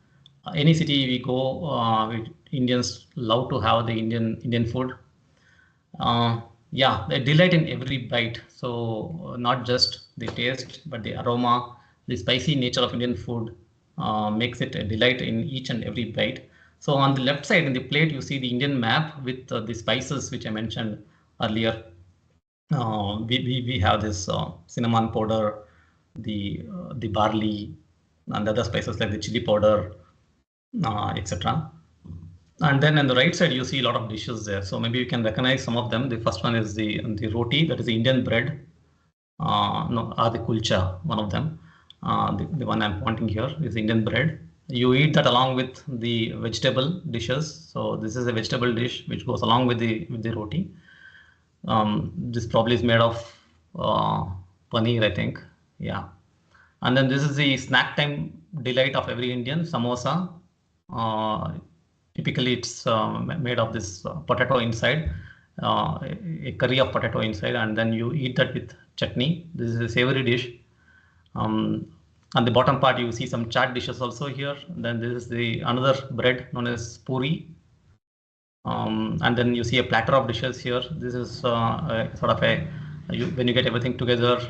Any city we go, Indians love to have the Indian food. Yeah, they delight in every bite. So not just the taste, but the aroma, the spicy nature of Indian food makes it a delight in each and every bite. So on the left side in the plate, you see the Indian map with the spices which I mentioned earlier. We have this cinnamon powder, the barley, and other spices like the chili powder, etc. And then on the right side, you see a lot of dishes there. So maybe you can recognize some of them. The first one is the roti, that is the Indian bread. No, the kulcha, one of them. The one I'm pointing here is Indian bread. You eat that along with the vegetable dishes. So this is a vegetable dish which goes along with the roti. This probably is made of paneer, I think. Yeah. And then this is the snack time delight of every Indian, samosa. Typically, it's made of this potato inside, a curry of potato inside, and then you eat that with chutney. This is a savory dish. On the bottom part, you see some chaat dishes also here. Then this is the another bread known as puri. And then you see a platter of dishes here. This is sort of when you get everything together,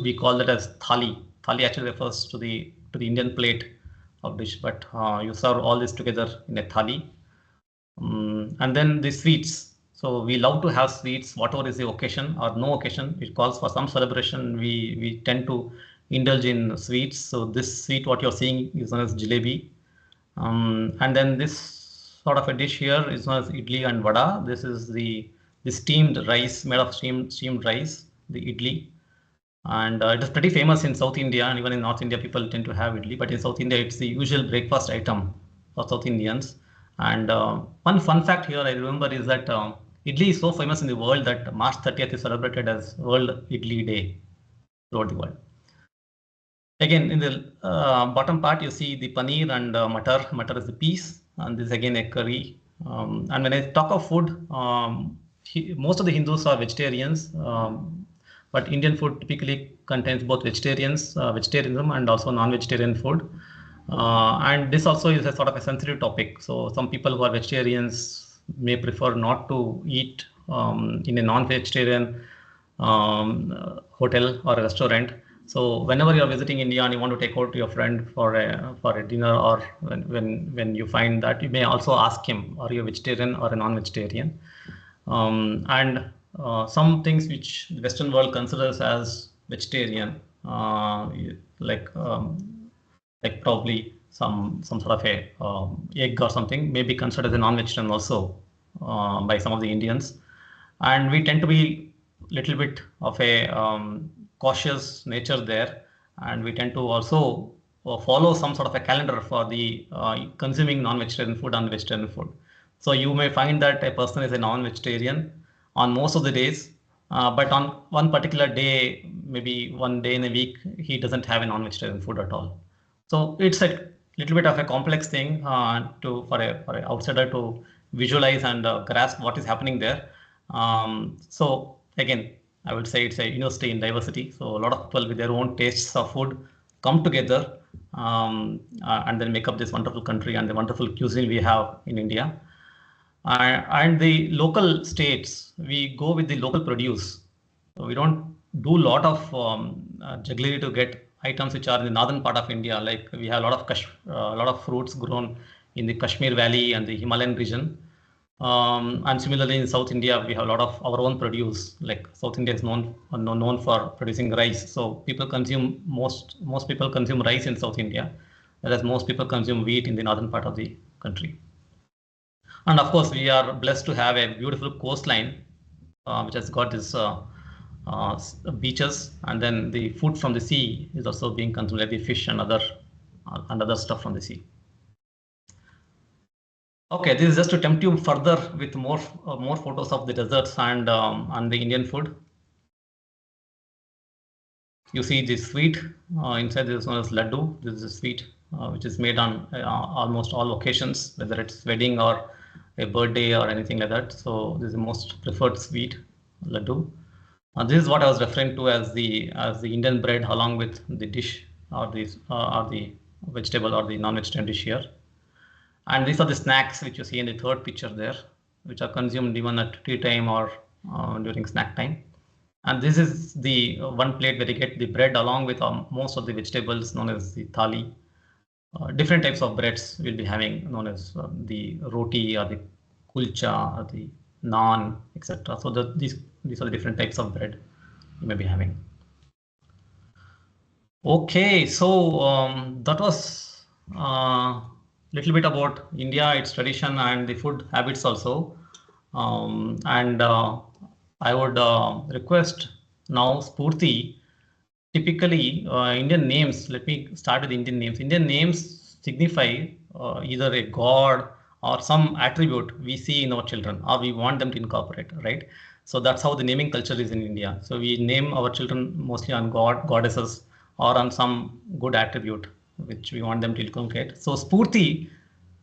we call that as thali. Thali actually refers to the Indian plate of dish, but you serve all this together in a thali. And then the sweets. So we love to have sweets, whatever is the occasion or no occasion. It calls for some celebration. We tend to indulge in sweets. So this sweet, what you're seeing, is known as jalebi. And then this sort of a dish here is known as idli and vada. This is the steamed rice, made of steamed rice, the idli. And it is pretty famous in South India, and even in North India, people tend to have idli. But in South India, it's the usual breakfast item for South Indians. And one fun fact here I remember is that idli is so famous in the world that March 30th is celebrated as World Idli Day throughout the world. Again, in the bottom part, you see the paneer and matar. Matar is the peas, and this is again a curry. And when I talk of food, most of the Hindus are vegetarians, but Indian food typically contains both vegetarianism and also non-vegetarian food. And this also is a sort of a sensitive topic. So some people who are vegetarians may prefer not to eat in a non-vegetarian hotel or a restaurant. So whenever you are visiting India and you want to take out to your friend for a dinner, or when you find that, you may also ask him, are you a vegetarian or a non-vegetarian? And some things which the Western world considers as vegetarian, like probably some sort of a egg or something may be considered as a non-vegetarian also by some of the Indians, and we tend to be little bit of a cautious nature there, and we tend to also follow some sort of a calendar for the consuming non-vegetarian food and vegetarian food. So you may find that a person is a non-vegetarian on most of the days, but on one particular day, maybe one day in a week, he doesn't have a non-vegetarian food at all. So it's a little bit of a complex thing for a outsider to visualize and grasp what is happening there. So again, I would say it's a university in diversity. So a lot of people with their own tastes of food come together and then make up this wonderful country and the wonderful cuisine we have in India. And the local states, we go with the local produce. So we don't do a lot of jugglery to get items which are in the northern part of India. Like we have a lot of fruits grown in the Kashmir Valley and the Himalayan region. And similarly in South India, we have a lot of our own produce. Like South India is known for producing rice. So people consume most people consume rice in South India, whereas most people consume wheat in the northern part of the country. And of course, we are blessed to have a beautiful coastline, which has got this beaches, and then the food from the sea is also being consumed, like the fish and other stuff from the sea. Okay, this is just to tempt you further with more photos of the deserts and the Indian food. You see the sweet inside. This is known as laddu. This is a sweet which is made on almost all occasions, whether it's wedding or a birthday or anything like that. So this is the most preferred sweet, laddu. This is what I was referring to as the Indian bread, along with the dish or the vegetable or the non-vegetarian dish here. And these are the snacks which you see in the third picture there, which are consumed even at tea time or during snack time. And this is the one plate where you get the bread along with most of the vegetables, known as the thali. Different types of breads we'll be having, known as the roti or the kulcha or the naan, etc. So these are the different types of bread you may be having. Okay, so that was little bit about India, its tradition and the food habits also. And I would request now Spurti. Typically, Indian names, let me start with Indian names. Indian names signify either a god or some attribute we see in our children or we want them to incorporate, right? So that's how the naming culture is in India. So we name our children mostly on god, goddesses, or on some good attribute which we want them to inculcate. So Spurti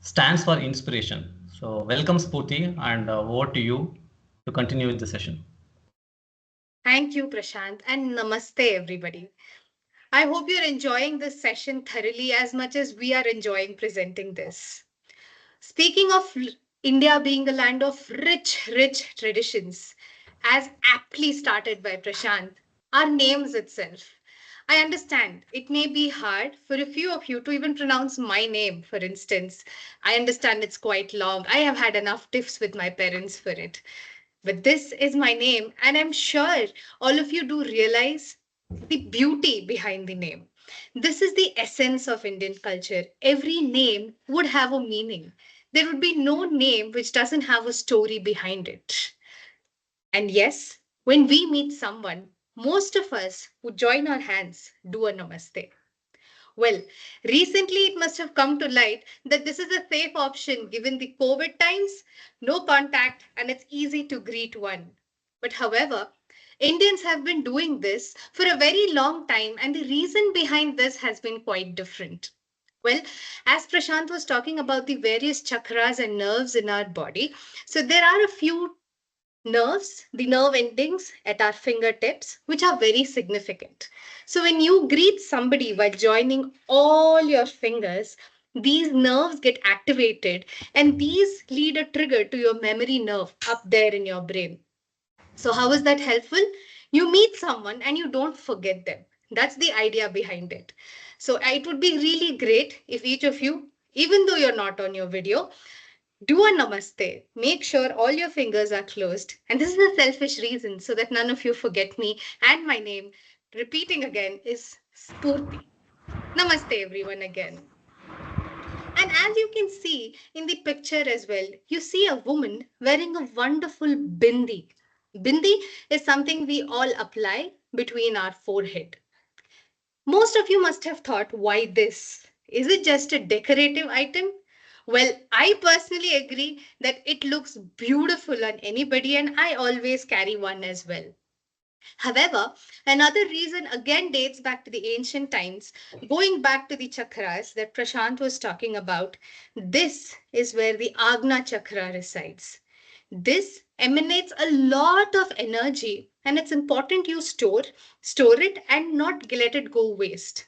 stands for inspiration. So welcome Spurti, and over to you to continue with the session. Thank you, Prashant, and namaste, everybody. I hope you're enjoying this session thoroughly as much as we are enjoying presenting this. Speaking of India being a land of rich traditions, as aptly started by Prashant, our names itself. I understand it may be hard for a few of you to even pronounce my name, for instance. I understand it's quite long. I have had enough tiffs with my parents for it. But this is my name, and I'm sure all of you do realize the beauty behind the name. This is the essence of Indian culture. Every name would have a meaning. There would be no name which doesn't have a story behind it. And yes, when we meet someone, most of us who join our hands do a namaste. Well, recently it must have come to light that this is a safe option given the COVID times, no contact, and it's easy to greet one. But however, Indians have been doing this for a very long time, and the reason behind this has been quite different. Well, as Prashant was talking about the various chakras and nerves in our body, so there are a few nerves, the nerve endings at our fingertips, which are very significant. So when you greet somebody by joining all your fingers, these nerves get activated and these lead a trigger to your memory nerve up there in your brain. So how is that helpful? You meet someone and you don't forget them. That's the idea behind it. So it would be really great if each of you, even though you're not on your video, Do a namaste. Make sure all your fingers are closed. And this is a selfish reason so that none of you forget me and my name. Repeating again is Spurti. Namaste, everyone, again. And as you can see in the picture as well, you see a woman wearing a wonderful bindi. Bindi is something we all apply between our forehead. Most of you must have thought, why this? Is it just a decorative item? Well, I personally agree that it looks beautiful on anybody, and I always carry one as well. However, another reason again dates back to the ancient times, going back to the chakras that Prashant was talking about. This is where the Agna chakra resides. This emanates a lot of energy, and it's important you store it and not let it go waste.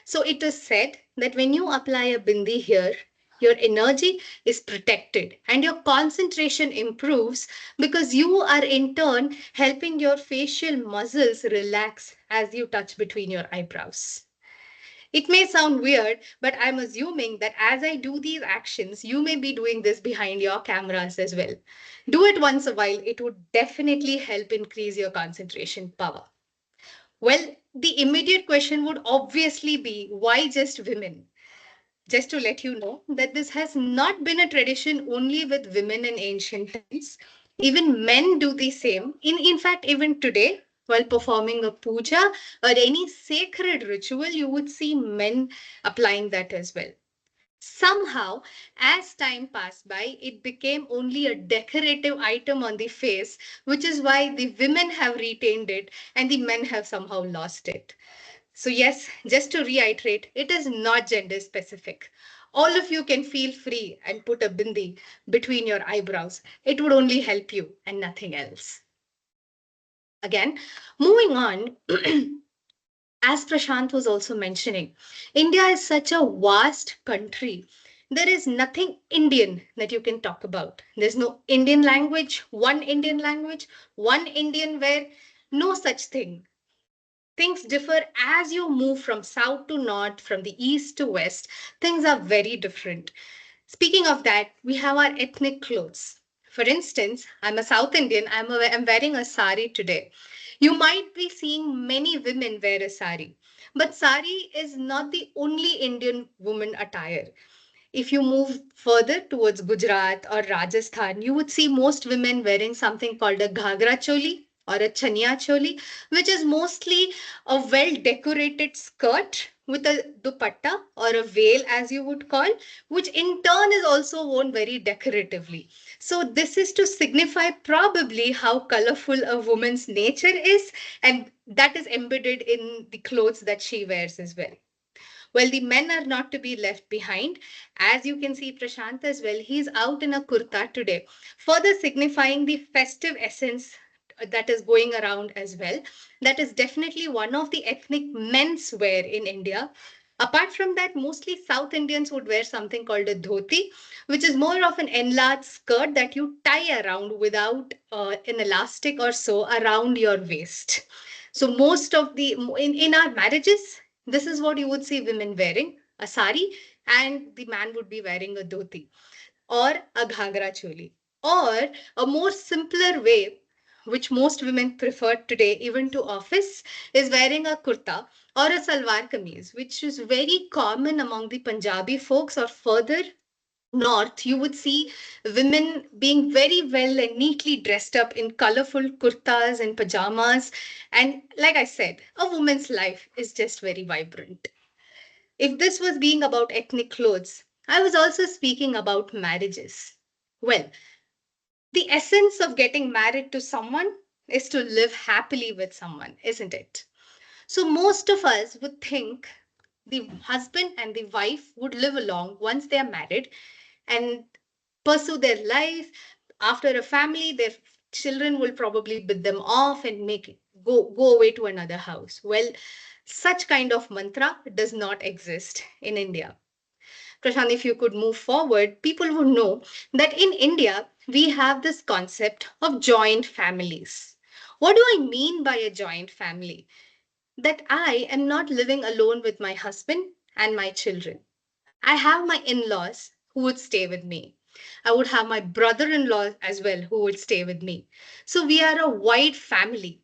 So it is said that when you apply a bindi here, your energy is protected and your concentration improves because you are in turn helping your facial muscles relax as you touch between your eyebrows. It may sound weird, but I'm assuming that as I do these actions, you may be doing this behind your cameras as well. Do it once a while, it would definitely help increase your concentration power. Well, the immediate question would obviously be, why just women? Just to let you know that this has not been a tradition only with women in ancient times. Even men do the same. In fact, even today, while performing a puja or any sacred ritual, you would see men applying that as well. Somehow, as time passed by, it became only a decorative item on the face, which is why the women have retained it and the men have somehow lost it. So, yes, just to reiterate, it is not gender specific. All of you can feel free and put a bindi between your eyebrows. It would only help you and nothing else. Again, moving on, as Prashant was also mentioning, India is such a vast country. There is nothing Indian that you can talk about. There's no Indian language, one Indian wear, no such thing. Things differ as you move from south to north, from the east to west. Things are very different. Speaking of that, we have our ethnic clothes. For instance, I'm a South Indian. I'm wearing a sari today. You might be seeing many women wear a sari, but sari is not the only Indian woman attire. If you move further towards Gujarat or Rajasthan, you would see most women wearing something called a ghagra choli or a chaniya choli, which is mostly a well decorated skirt with a dupatta or a veil, as you would call, which in turn is also worn very decoratively. So, this is to signify probably how colorful a woman's nature is, and that is embedded in the clothes that she wears as well. Well, the men are not to be left behind. As you can see, Prashant as well, he's out in a kurta today, further signifying the festive essence that is going around as well. That is definitely one of the ethnic men's wear in India. Apart from that, mostly South Indians would wear something called a dhoti, which is more of an enlarged skirt that you tie around without an elastic or so around your waist. So most of the in our marriages, this is what you would see women wearing, a sari, and the man would be wearing a dhoti or a ghagra choli. Or a more simpler way, which most women prefer today, even to office, is wearing a kurta or a salwar kameez, which is very common among the Punjabi folks or further north, you would see women being very well and neatly dressed up in colorful kurtas and pajamas. And like I said, a woman's life is just very vibrant. If this was being about ethnic clothes, I was also speaking about marriages. Well, the essence of getting married to someone is to live happily with someone, isn't it? So most of us would think the husband and the wife would live along once they are married and pursue their life. After a family, their children will probably bid them off and go away to another house. Well, such kind of mantra does not exist in India. Prashant, if you could move forward, people would know that in India, we have this concept of joint families. What do I mean by a joint family? That I am not living alone with my husband and my children. I have my in laws who would stay with me. I would have my brother-in-law as well who would stay with me. So we are a wide family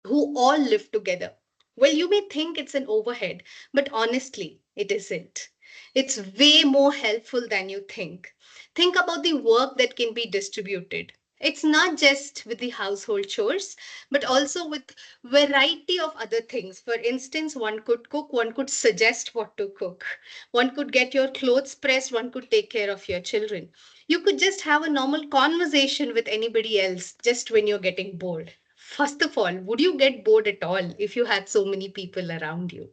who all live together. Well, you may think it's an overhead, but honestly, it isn't. It's way more helpful than you think. Think about the work that can be distributed. It's not just with the household chores, but also with variety of other things. For instance, one could cook, one could suggest what to cook. One could get your clothes pressed, one could take care of your children. You could just have a normal conversation with anybody else just when you're getting bored. First of all, would you get bored at all if you had so many people around you?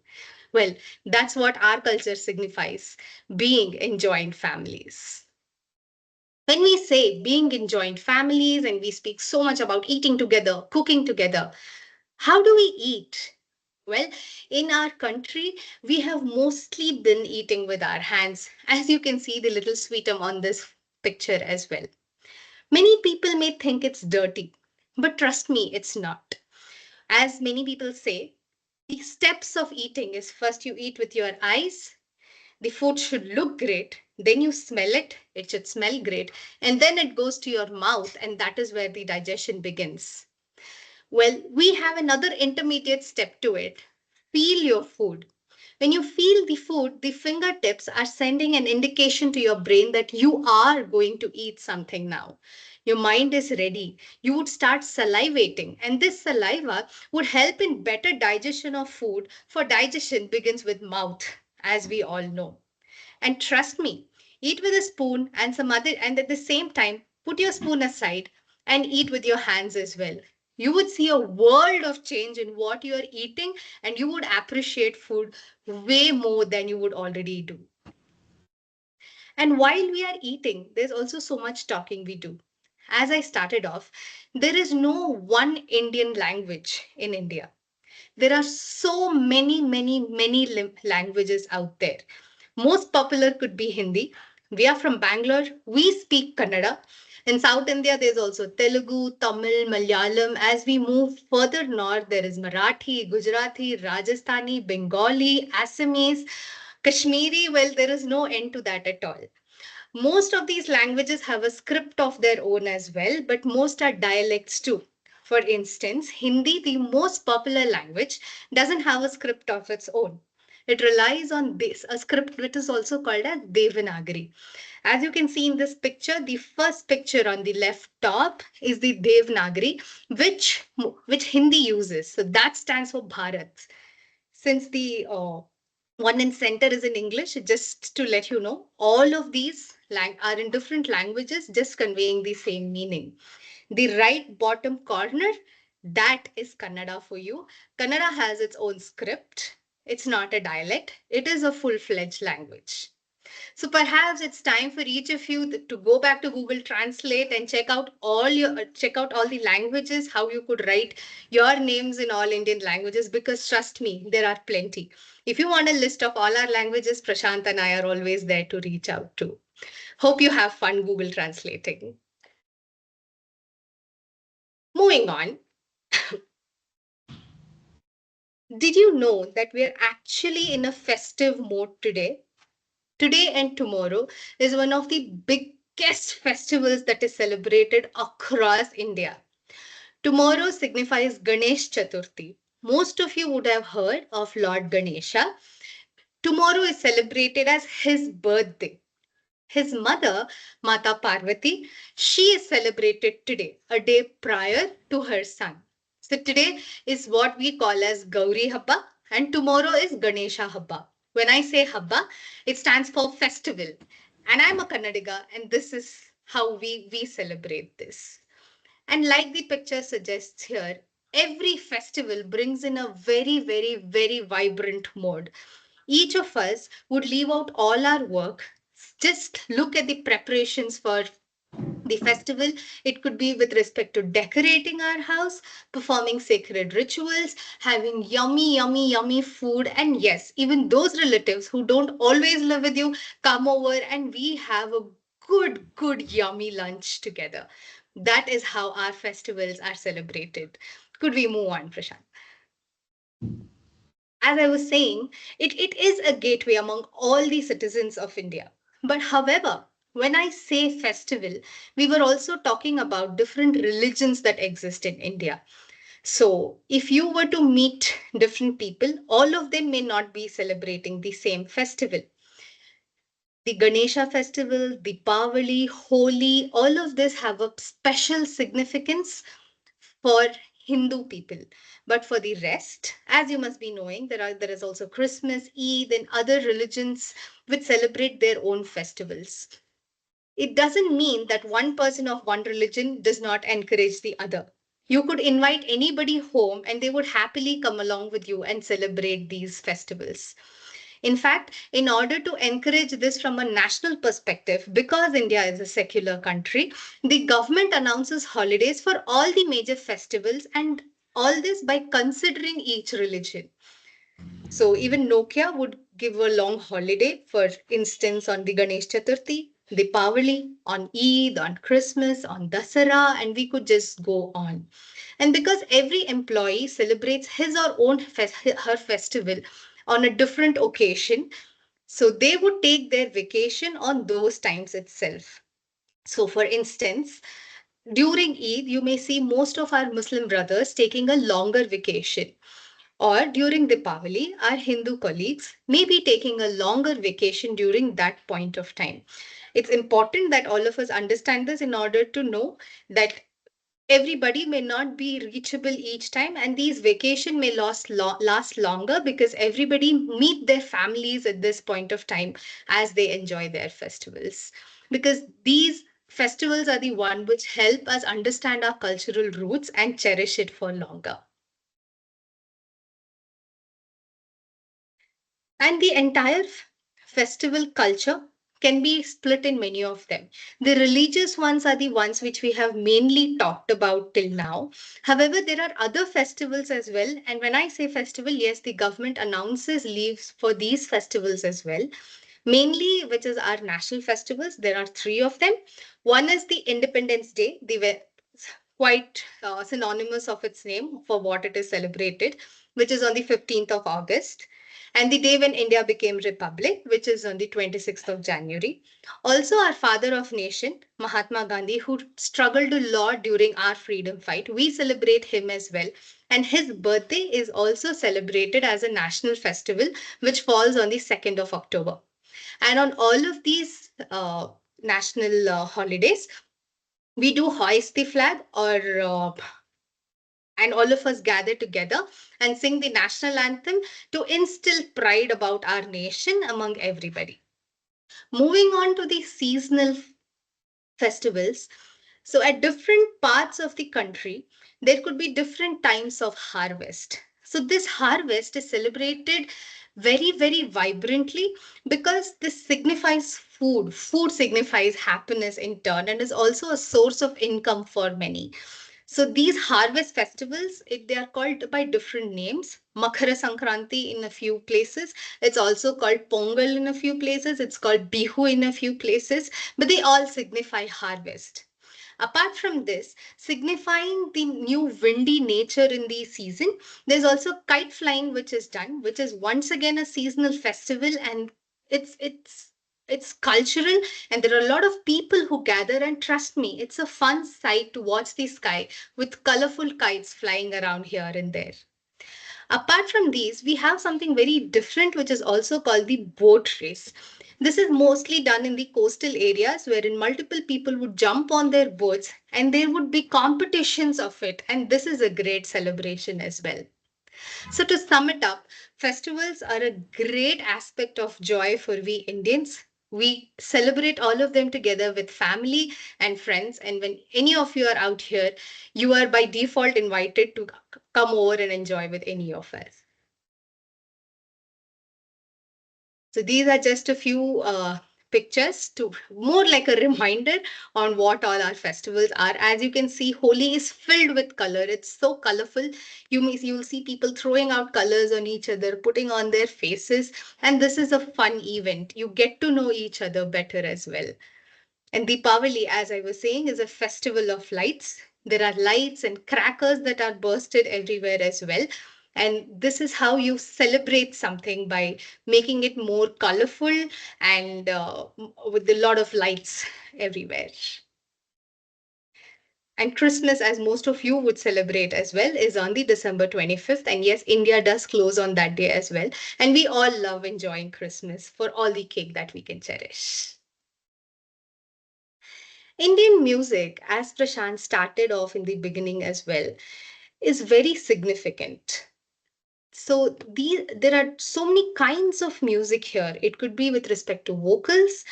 Well, that's what our culture signifies, being in joint families. When we say being in joint families and we speak so much about eating together, cooking together, how do we eat? Well, in our country, we have mostly been eating with our hands, as you can see the little sweetum on this picture as well. Many people may think it's dirty, but trust me, it's not. As many people say, the steps of eating is first you eat with your eyes. The food should look great. Then you smell it. It should smell great. And then it goes to your mouth, and that is where the digestion begins. Well, we have another intermediate step to it. Feel your food. When you feel the food, the fingertips are sending an indication to your brain that you are going to eat something now. Your mind is ready. You would start salivating, and this saliva would help in better digestion of food, for digestion begins with mouth, as we all know. And trust me, eat with a spoon and some other, and at the same time, put your spoon aside and eat with your hands as well. You would see a world of change in what you are eating, and you would appreciate food way more than you would already do. And while we are eating, there's also so much talking we do. As I started off, there is no one Indian language in India. There are so many languages out there. Most popular could be Hindi. We are from Bangalore. We speak Kannada. In South India, there's also Telugu, Tamil, Malayalam. As we move further north, there is Marathi, Gujarati, Rajasthani, Bengali, Assamese, Kashmiri. Well, there is no end to that at all. Most of these languages have a script of their own as well, but most are dialects too. For instance, Hindi, the most popular language, doesn't have a script of its own. It relies on this, a script which is also called as Devanagari. As you can see in this picture, the first picture on the left top is the Devanagari, which Hindi uses. So that stands for Bharat. Since the one in center is in English, just to let you know, all of these are in different languages, just conveying the same meaning. The right bottom corner, that is Kannada for you. Kannada has its own script. It's not a dialect. It is a full-fledged language. So perhaps it's time for each of you to go back to Google Translate and check out all the languages, how you could write your names in all Indian languages, because trust me, there are plenty. If you want a list of all our languages, Prashant and I are always there to reach out to. Hope you have fun Google translating. Moving on, did you know that we're actually in a festive mode today? Today and tomorrow is one of the biggest festivals that is celebrated across India. Tomorrow signifies Ganesh Chaturthi. Most of you would have heard of Lord Ganesha. Tomorrow is celebrated as his birthday. His mother, Mata Parvati, she is celebrated today, a day prior to her son. So today is what we call as Gauri Habba, and tomorrow is Ganesha Habba. When I say Habba, it stands for festival. And I'm a Kannadiga, and this is how we celebrate this. And like the picture suggests here, every festival brings in a very vibrant mode. Each of us would leave out all our work, just look at the preparations for the festival. It could be with respect to decorating our house, performing sacred rituals, having yummy food. And yes, even those relatives who don't always live with you come over and we have a good yummy lunch together. That is how our festivals are celebrated. Could we move on, Prashant? As I was saying, it is a gateway among all the citizens of India. But however, When I say festival, we were also talking about different religions that exist in India. So, if you were to meet different people, all of them may not be celebrating the same festival. The Ganesha festival, Deepavali, Holi, all of this have a special significance for Hindu people. But for the rest, as you must be knowing, there is also Christmas, Eid, and other religions which celebrate their own festivals. It doesn't mean that one person of one religion does not encourage the other. You could invite anybody home and they would happily come along with you and celebrate these festivals. In fact, in order to encourage this from a national perspective, because India is a secular country, the government announces holidays for all the major festivals, and all this by considering each religion. So even Nokia would give a long holiday, for instance, on the Ganesh Chaturthi, Deepavali, on Eid, on Christmas, on Dasara, and we could just go on. And because every employee celebrates his or her festival on a different occasion, so they would take their vacation on those times itself. So, for instance, during Eid, you may see most of our Muslim brothers taking a longer vacation. Or during Deepavali, our Hindu colleagues may be taking a longer vacation during that point of time. It's important that all of us understand this in order to know that everybody may not be reachable each time, and these vacation may last longer because everybody meet their families at this point of time as they enjoy their festivals, because these festivals are the one which help us understand our cultural roots and cherish it for longer. And the entire festival culture can be split in many of them. The religious ones are the ones which we have mainly talked about till now. However, there are other festivals as well. And when I say festival, yes, the government announces leaves for these festivals as well. Mainly, which is our national festivals. There are three of them. One is the Independence Day, quite synonymous of its name for what it is celebrated, which is on the 15th of August, and the day when India became republic, which is on the 26th of January. Also, our father of nation, Mahatma Gandhi, who struggled a lot during our freedom fight, we celebrate him as well. And his birthday is also celebrated as a national festival, which falls on the 2nd of October. And on all of these national holidays, we do hoist the flag, or and all of us gather together and sing the national anthem to instill pride about our nation among everybody. Moving on to the seasonal festivals. So, at different parts of the country, there could be different times of harvest. So, this harvest is celebrated very, very vibrantly because this signifies food. Food signifies happiness in turn and is also a source of income for many. So these harvest festivals, they are called by different names. Makara Sankranti in a few places. It's also called Pongal in a few places. It's called Bihu in a few places. But they all signify harvest. Apart from this, signifying the new windy nature in the season, there's also kite flying which is done, which is once again a seasonal festival, and it's cultural, and there are a lot of people who gather, and trust me, it's a fun sight to watch the sky with colorful kites flying around here and there. Apart from these, we have something very different, which is also called the boat race. This is mostly done in the coastal areas wherein multiple people would jump on their boats and there would be competitions of it. And this is a great celebration as well. So, to sum it up, festivals are a great aspect of joy for we Indians. We celebrate all of them together with family and friends. And when any of you are out here, you are by default invited to come over and enjoy with any of us. So these are just a few pictures to more like a reminder on what all our festivals are. As you can see, Holi is filled with color. It's so colorful. You'll see people throwing out colors on each other, putting on their faces, and this is a fun event. You get to know each other better as well. And Deepavali, as I was saying, is a festival of lights. There are lights and crackers that are bursted everywhere as well. And this is how you celebrate something, by making it more colorful and with a lot of lights everywhere. And Christmas, as most of you would celebrate as well, is on the December 25th. And yes, India does close on that day as well. And we all love enjoying Christmas for all the cake that we can cherish. Indian music, as Prashant started off in the beginning as well, is very significant. So there are so many kinds of music here. It could be with respect to vocals,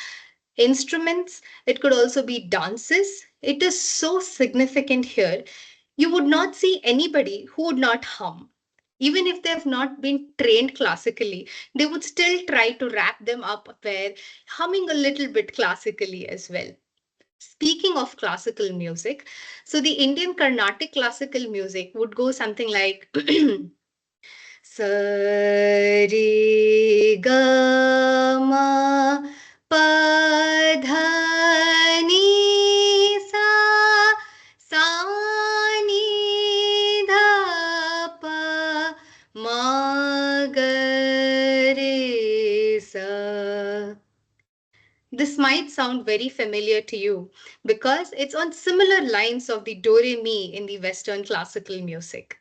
instruments, it could also be dances. It is so significant here. You would not see anybody who would not hum. Even if they have not been trained classically, they would still try to wrap them up where humming a little bit classically as well. Speaking of classical music, so the Indian Carnatic classical music would go something like Sari Gama Padhani Sa Sa Ni Dha Pa Ma Ga Re Sa. This might sound very familiar to you because it's on similar lines of the do re mi in the Western classical music.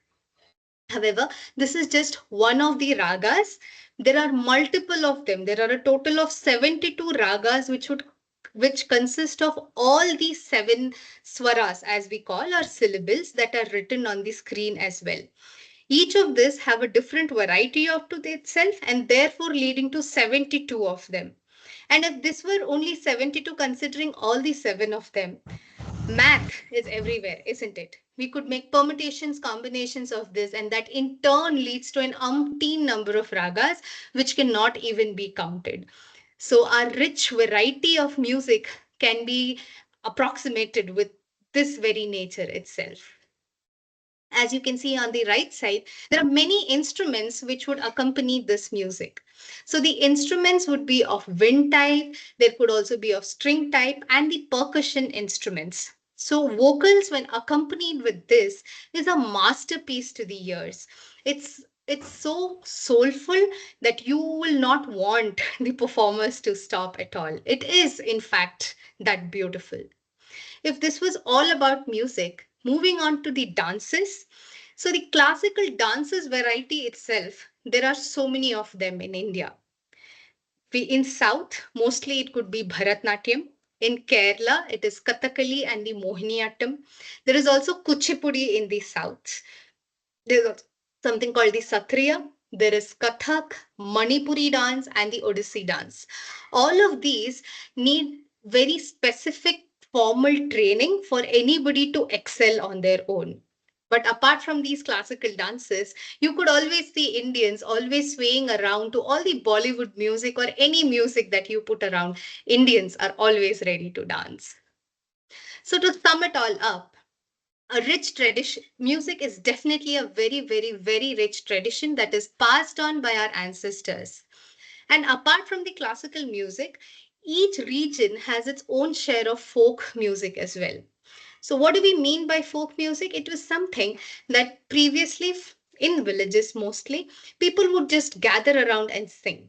However, this is just one of the ragas. There are multiple of them. There are a total of 72 ragas which consist of all these seven swaras, as we call, or syllables that are written on the screen as well. Each of this have a different variety of to itself, and therefore leading to 72 of them. And if this were only 72 considering all the seven of them, math is everywhere, isn't it? We could make permutations, combinations of this, and that in turn leads to an umpteen number of ragas, which cannot even be counted. So our rich variety of music can be approximated with this very nature itself. As you can see on the right side, there are many instruments which would accompany this music. So the instruments would be of wind type, there could also be of string type, and the percussion instruments. So vocals, when accompanied with this, is a masterpiece to the ears. It's so soulful that you will not want the performers to stop at all. It is, in fact, that beautiful. If this was all about music, moving on to the dances. So the classical dances variety itself, there are so many of them in India. In South, mostly it could be Bharatnatyam. In Kerala, it is Kathakali and the Mohiniyattam. There is also Kuchipudi in the South. There's also something called the Satriya. There is Kathak, Manipuri dance, and the Odissi dance. All of these need very specific formal training for anybody to excel on their own. But apart from these classical dances, you could always see Indians always swaying around to all the Bollywood music or any music that you put around. Indians are always ready to dance. So, to sum it all up, a rich tradition. Music is definitely a very, very, very rich tradition that is passed on by our ancestors. And apart from the classical music, each region has its own share of folk music as well. So, what do we mean by folk music? It was something that previously, in villages mostly, people would just gather around and sing.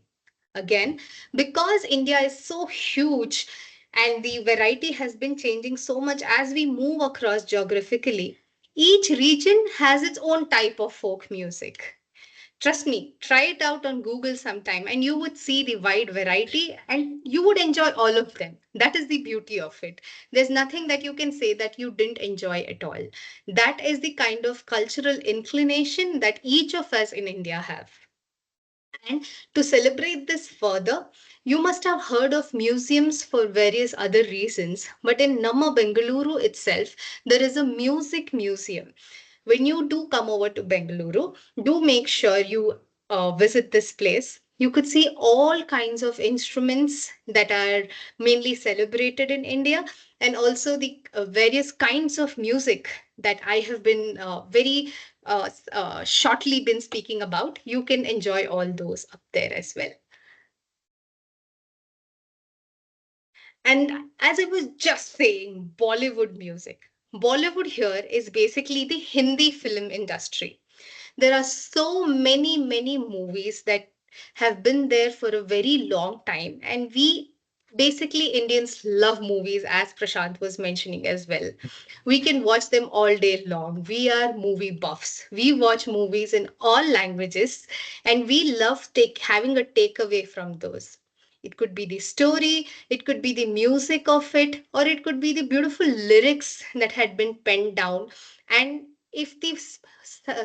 Again, because India is so huge and the variety has been changing so much as we move across geographically, each region has its own type of folk music. Trust me, try it out on Google sometime and you would see the wide variety and you would enjoy all of them. That is the beauty of it. There's nothing that you can say that you didn't enjoy at all. That is the kind of cultural inclination that each of us in India have. And to celebrate this further, you must have heard of museums for various other reasons. But in Namma Bengaluru itself, there is a music museum. When you do come over to Bengaluru, do make sure you visit this place. You could see all kinds of instruments that are mainly celebrated in India, and also the various kinds of music that I have been very shortly been speaking about. You can enjoy all those up there as well. And as I was just saying, Bollywood music. Bollywood here is basically the Hindi film industry. There are so many movies that have been there for a very long time, and we basically Indians love movies, as Prashant was mentioning as well. We can watch them all day long. We are movie buffs. We watch movies in all languages, and we love having a takeaway from those. It could be the story, it could be the music of it, or it could be the beautiful lyrics that had been penned down. And if the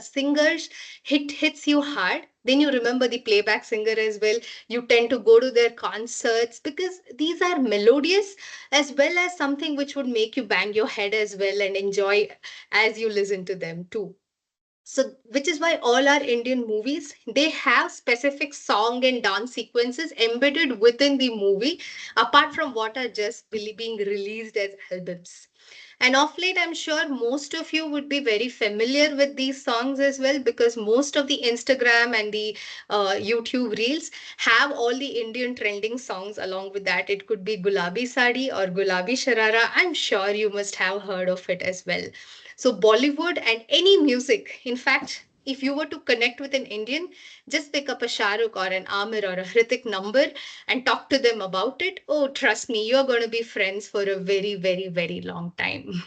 singers hits you hard, then you remember the playback singer as well. You tend to go to their concerts because these are melodious as well as something which would make you bang your head as well and enjoy as you listen to them too. So which is why all our Indian movies, they have specific song and dance sequences embedded within the movie, apart from what are just being released as albums. And of late, I'm sure most of you would be very familiar with these songs as well, because most of the Instagram and the YouTube reels have all the Indian trending songs along with that. It could be Gulabi Sadi or Gulabi Sharara. I'm sure you must have heard of it as well. So Bollywood and any music, in fact, if you were to connect with an Indian, just pick up a Shah Rukh or an Amir or a Hrithik number and talk to them about it. Oh, trust me, you're going to be friends for a very long time.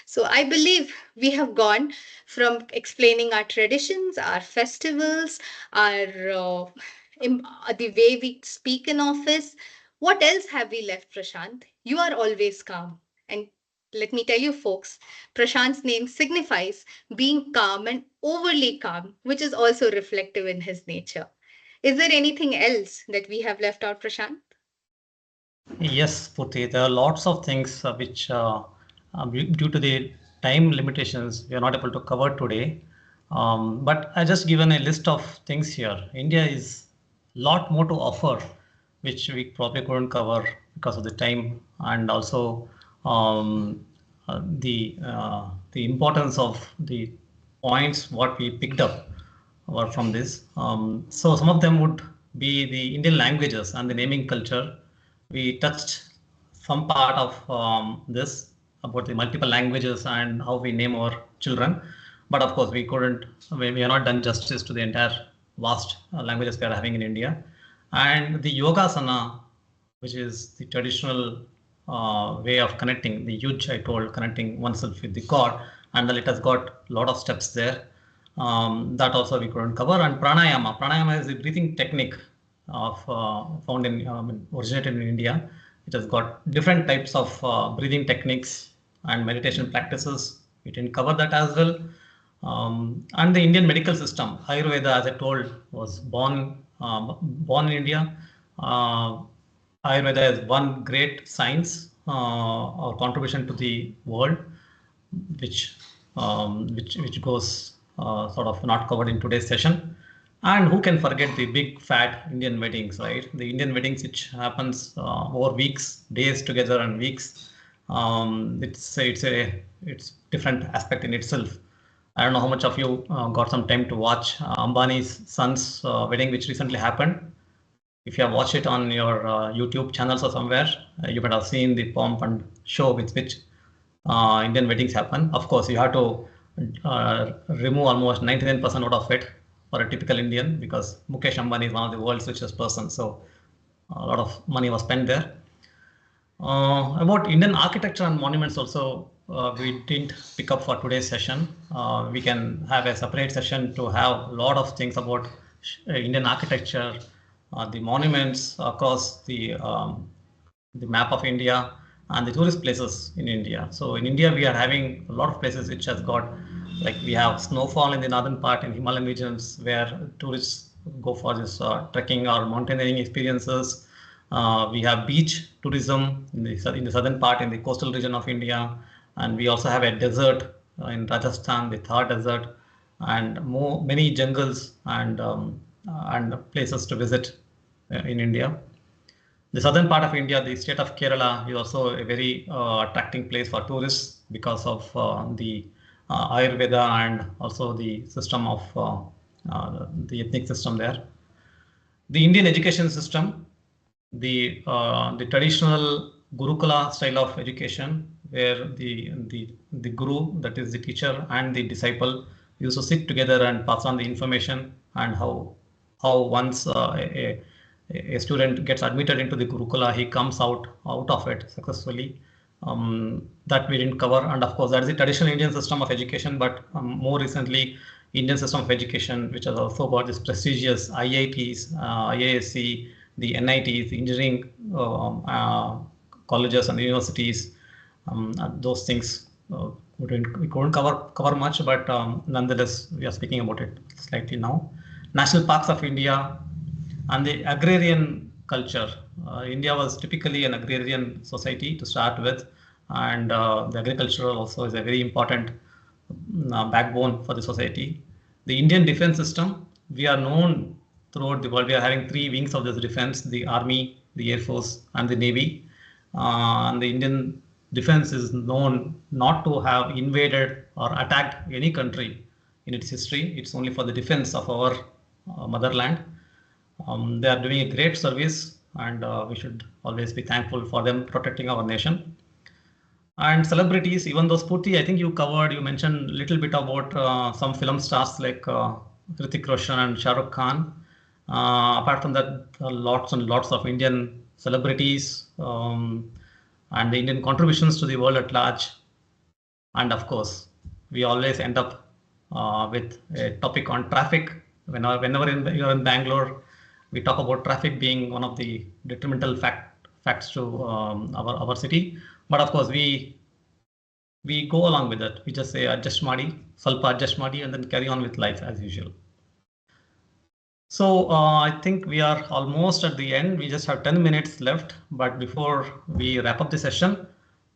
So I believe we have gone from explaining our traditions, our festivals, our the way we speak in office. What else have we left, Prashant? You are always calm. And let me tell you, folks, Prashant's name signifies being calm and overly calm, which is also reflective in his nature. Is there anything else that we have left out, Prashant? Yes, Purti, there are lots of things which, due to the time limitations, we are not able to cover today. But I just given a list of things here. India is a lot more to offer, which we probably couldn't cover because of the time, and also the importance of the points what we picked up were from this. So some of them would be the Indian languages and the naming culture. We touched some part of this about the multiple languages and how we name our children. But of course, we couldn't, we are not done justice to the entire vast languages we are having in India. And the Yogasana, which is the traditional way of connecting, the huge I told, connecting oneself with the God, and then it has got a lot of steps there. That also we couldn't cover. And pranayama. Pranayama is a breathing technique of found in originated in India. It has got different types of breathing techniques and meditation practices. We didn't cover that as well. And the Indian medical system, Ayurveda, as I told, was born in India. Ayurveda is one great science or contribution to the world, which goes sort of not covered in today's session. And who can forget the big fat Indian weddings, right? The Indian weddings, which happens over weeks, days together, and weeks. It's different aspect in itself. I don't know how much of you got some time to watch Ambani's son's wedding, which recently happened. If you have watched it on your YouTube channels or somewhere, you might have seen the pomp and show with which Indian weddings happen. Of course, you have to remove almost 99% out of it for a typical Indian, because Mukesh Ambani is one of the world's richest persons. So a lot of money was spent there. About Indian architecture and monuments also, we didn't pick up for today's session. We can have a separate session to have a lot of things about Indian architecture, the monuments across the map of India, and the tourist places in India. So in India, we are having a lot of places which has got, like we have snowfall in the northern part in Himalayan regions where tourists go for this trekking or mountaineering experiences. We have beach tourism in the southern part in the coastal region of India, and we also have a desert in Rajasthan, the Thar desert, and many jungles and places to visit in India. The southern part of India, the state of Kerala, is also a very attracting place for tourists because of the Ayurveda and also the system of the ethnic system there. The Indian education system, the traditional Gurukula style of education, where the guru, that is the teacher, and the disciple used to sit together and pass on the information, and how once a student gets admitted into the Gurukula, he comes out of it successfully. That we didn't cover, and of course that is the traditional Indian system of education, but more recently Indian system of education, which has also got this prestigious IITs, IISc, the NITs, the engineering colleges and universities. Those things we couldn't cover much, but nonetheless we are speaking about it slightly now. National parks of India and the agrarian culture. India was typically an agrarian society to start with, and the agricultural also is a very important backbone for the society. The Indian defense system, we are known throughout the world. We are having three wings of this defense: the army, the air force, and the navy. And the Indian defense is known not to have invaded or attacked any country in its history. It's only for the defense of our motherland. They are doing a great service, and we should always be thankful for them protecting our nation. And celebrities, even though Spurti, I think you mentioned a little bit about some film stars like Hrithik Roshan and Shah Rukh Khan. Apart from that, lots and lots of Indian celebrities and the Indian contributions to the world at large. And of course, we always end up with a topic on traffic. Whenever you're in Bangalore, we talk about traffic being one of the detrimental facts to our city. But of course, we go along with it. We just say adjust madi, salpa adjust madi, and then carry on with life as usual. So I think we are almost at the end. We just have 10 minutes left. But before we wrap up the session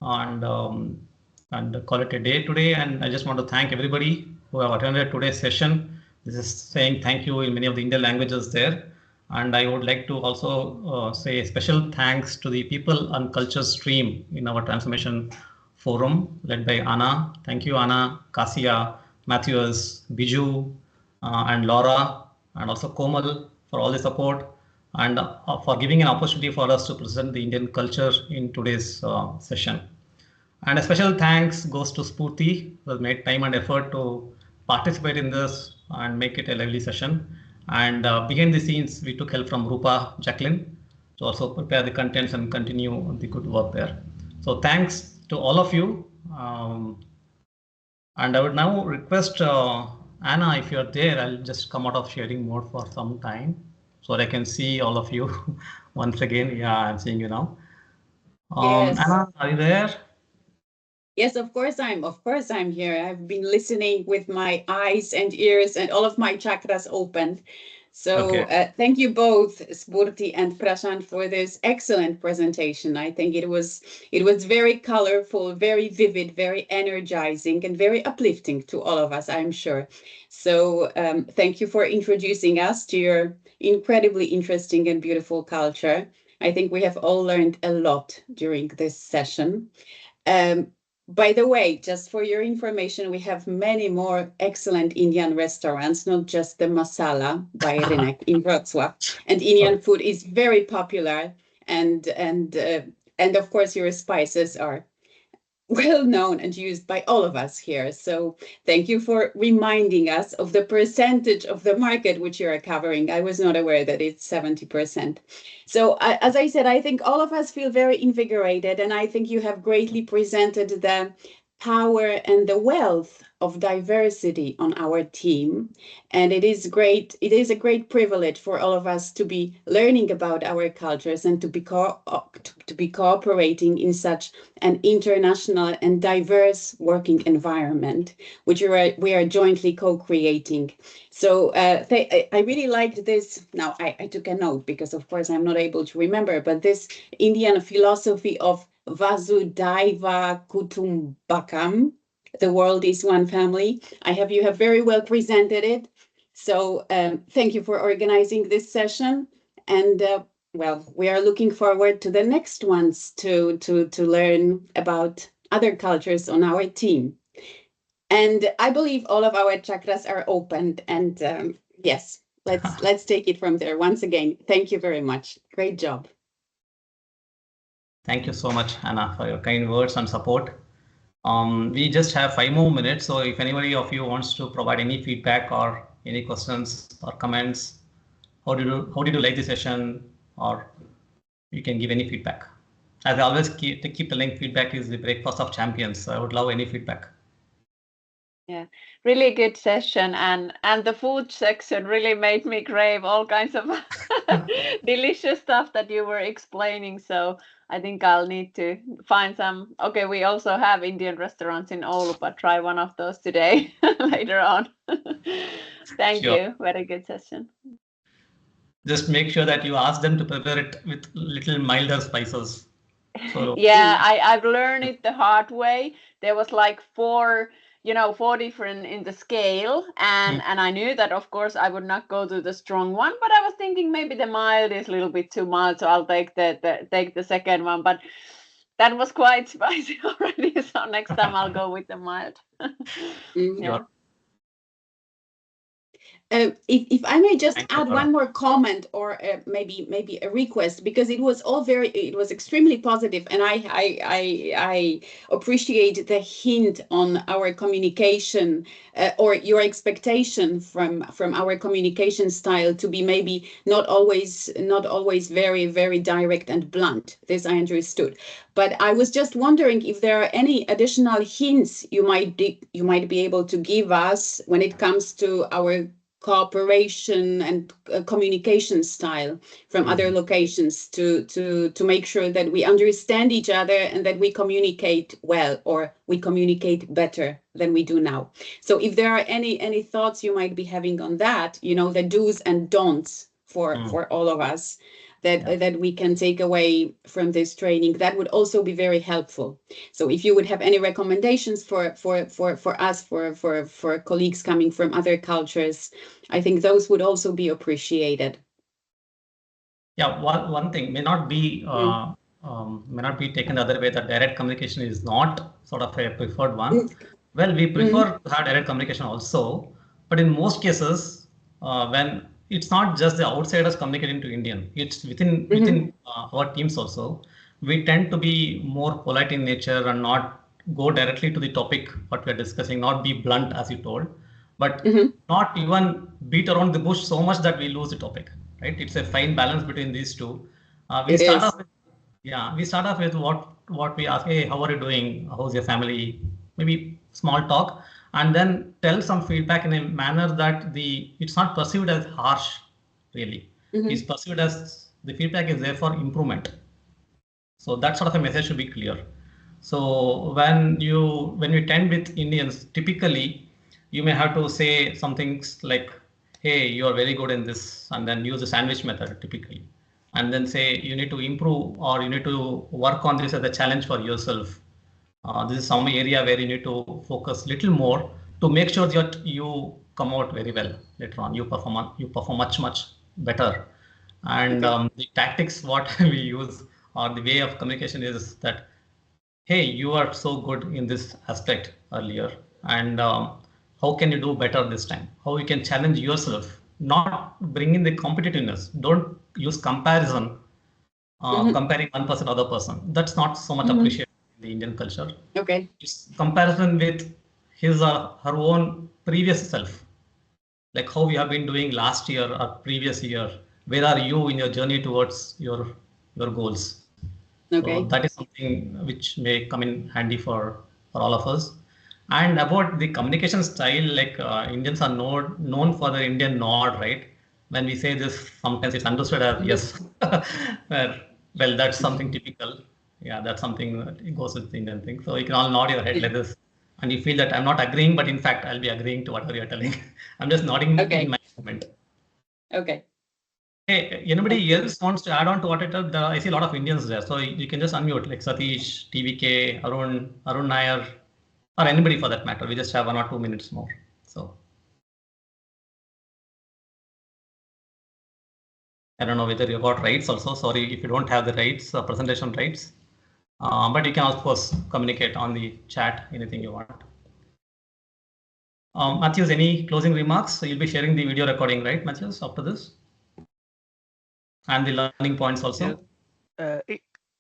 and call it a day today, and I just want to thank everybody who have attended today's session. This is saying thank you in many of the Indian languages there. And I would like to also say a special thanks to the People and Culture stream in our transformation forum led by Anna. Thank you, Anna, Kasia, Matthews, Biju, and Laura, and also Komal for all the support and for giving an opportunity for us to present the Indian culture in today's session. And a special thanks goes to Spurti, who has made time and effort to participate in this and make it a lively session. And behind the scenes, we took help from Rupa Jacqueline to also prepare the contents and continue the good work there. So thanks to all of you. And I would now request Anna, if you're there, I'll just come out of sharing mode for some time so that I can see all of you once again. Yeah, I'm seeing you now. Yes. Anna, are you there? Yes, of course I'm here. I've been listening with my eyes and ears and all of my chakras open. So thank you both, Spurti and Prashant, for this excellent presentation. I think it was very colorful, very vivid, very energizing, and very uplifting to all of us, I'm sure. So thank you for introducing us to your incredibly interesting and beautiful culture. I think we have all learned a lot during this session. By the way, just for your information, we have many more excellent Indian restaurants, not just the Masala by Rinek in Wrocław. And Indian food is very popular, and of course your spices are well known and used by all of us here. So thank you for reminding us of the percentage of the market which you are covering. I was not aware that it's 70%. So as I said, I think all of us feel very invigorated, and I think you have greatly presented the power and the wealth of diversity on our team. And it is a great privilege for all of us to be learning about our cultures and to be cooperating in such an international and diverse working environment, which we are jointly co-creating. So I really liked this. Now I took a note because of course I'm not able to remember, but this Indian philosophy of Vasudhaiva Kutumbakam, the world is one family. You have very well presented it. So thank you for organizing this session. And well, we are looking forward to the next ones to learn about other cultures on our team. And I believe all of our chakras are opened. And yes, let's take it from there. Once again, thank you very much. Great job. Thank you so much, Anna, for your kind words and support. We just have 5 more minutes, so if anybody of you wants to provide any feedback or any questions or comments, how did you like the session, or you can give any feedback. As I always keep telling, feedback is the breakfast of champions. So I would love any feedback. Yeah, really good session, and the food section really made me crave all kinds of delicious stuff that you were explaining. So I think I'll need to find some. Okay, we also have Indian restaurants in Oulu, but try one of those today later on. Thank you. Very good session. Just make sure that you ask them to prepare it with little milder spices. So yeah, I've learned it the hard way. There was like four different in the scale, and I knew that of course I would not go to the strong one, but I was thinking maybe the mild is a little bit too mild, so I'll take the second one. But that was quite spicy already, so next time I'll go with the mild. yeah. If I may just add one more comment, or maybe a request, because it was extremely positive, and I appreciate the hint on our communication, or your expectation from our communication style to be maybe not always very, very direct and blunt. This I understood, but I was just wondering if there are any additional hints you might be able to give us when it comes to our cooperation and communication style from other locations to make sure that we understand each other and that we communicate well, or we communicate better than we do now. So if there are any thoughts you might be having on that, the do's and don'ts for all of us that we can take away from this training, that would also be very helpful. So if you would have any recommendations for us, for colleagues coming from other cultures, I think those would also be appreciated. Yeah, one thing may not be taken the other way, that direct communication is not sort of a preferred one. Well, we prefer to have direct communication also, but in most cases, when it's not just the outsiders communicating to Indian, it's within our teams also, we tend to be more polite in nature and not go directly to the topic what we're discussing, not be blunt as you told, but not even beat around the bush so much that we lose the topic, right? It's a fine balance between these two. We start off with what we ask, hey, how are you doing? How's your family? Maybe small talk, and then tell some feedback in a manner that it's not perceived as harsh, really. It's perceived as the feedback is there for improvement. So that sort of a message should be clear. So when you tend with Indians, typically you may have to say some things like, hey, you are very good in this, and then use the sandwich method typically. And then say you need to improve, or you need to work on this as a challenge for yourself. This is some area where you need to focus little more to make sure that you come out very well later on. You perform much better. And the tactics what we use, or the way of communication, is that, hey, you are so good in this aspect earlier, and how can you do better this time? How you can challenge yourself, not bring in the competitiveness. Don't use comparison, comparing one person to other person. That's not so much appreciated in the Indian culture. Okay. It's comparison with his or her own previous self, like how we have been doing last year or previous year. Where are you in your journey towards your goals? Okay. So that is something which may come in handy for all of us. And about the communication style, like Indians are known for the Indian nod, right? When we say this, sometimes it's understood as yes. Well, that's something typical. Yeah, that's something that goes with the Indian thing. So you can all nod your head like this, and you feel that I'm not agreeing, but in fact I'll be agreeing to whatever you're telling. I'm just nodding in my moment. Okay. Hey, anybody else wants to add on to what I told? I see a lot of Indians there, so you can just unmute, like Satish, TVK, Arun Nair, or anybody for that matter. We just have 1 or 2 minutes more. So I don't know whether you got rights also. Sorry if you don't have the rights, presentation rights, but you can of course communicate on the chat anything you want. Matthews, any closing remarks? So you'll be sharing the video recording, right, Matthews, after this? And the learning points also.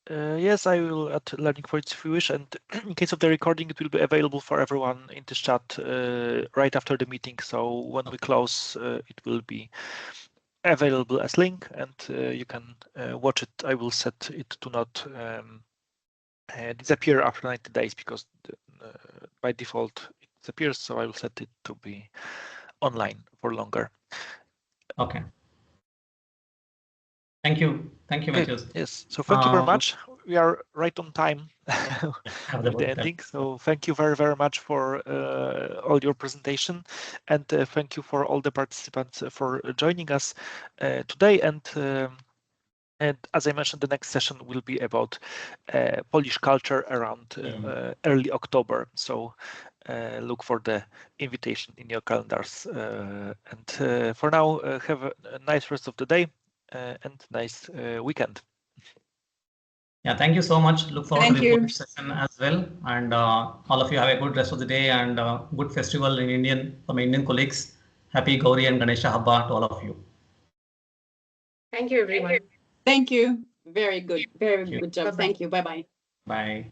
Yes, I will add learning points if you wish, and in case of the recording, it will be available for everyone in the chat right after the meeting. So when we close, it will be available as link, and you can watch it. I will set it to not disappear after 90 days because by default it disappears. So I will set it to be online for longer. Okay. Thank you, Okay. Matthias. Yes. So thank you very much. We are right on time with the ending. So thank you very, very much for all your presentation, and thank you for all the participants for joining us today. And as I mentioned, the next session will be about Polish culture around early October. So look for the invitation in your calendars. And for now, have a nice rest of the day and nice weekend. Yeah, thank you so much. Look forward to the Polish session as well. And all of you have a good rest of the day and good festival in Indian from Indian colleagues. Happy Gauri and Ganesha Habba to all of you. Thank you, everyone. Thank you. Very good. Very good job. Thank you. Bye-bye. Bye.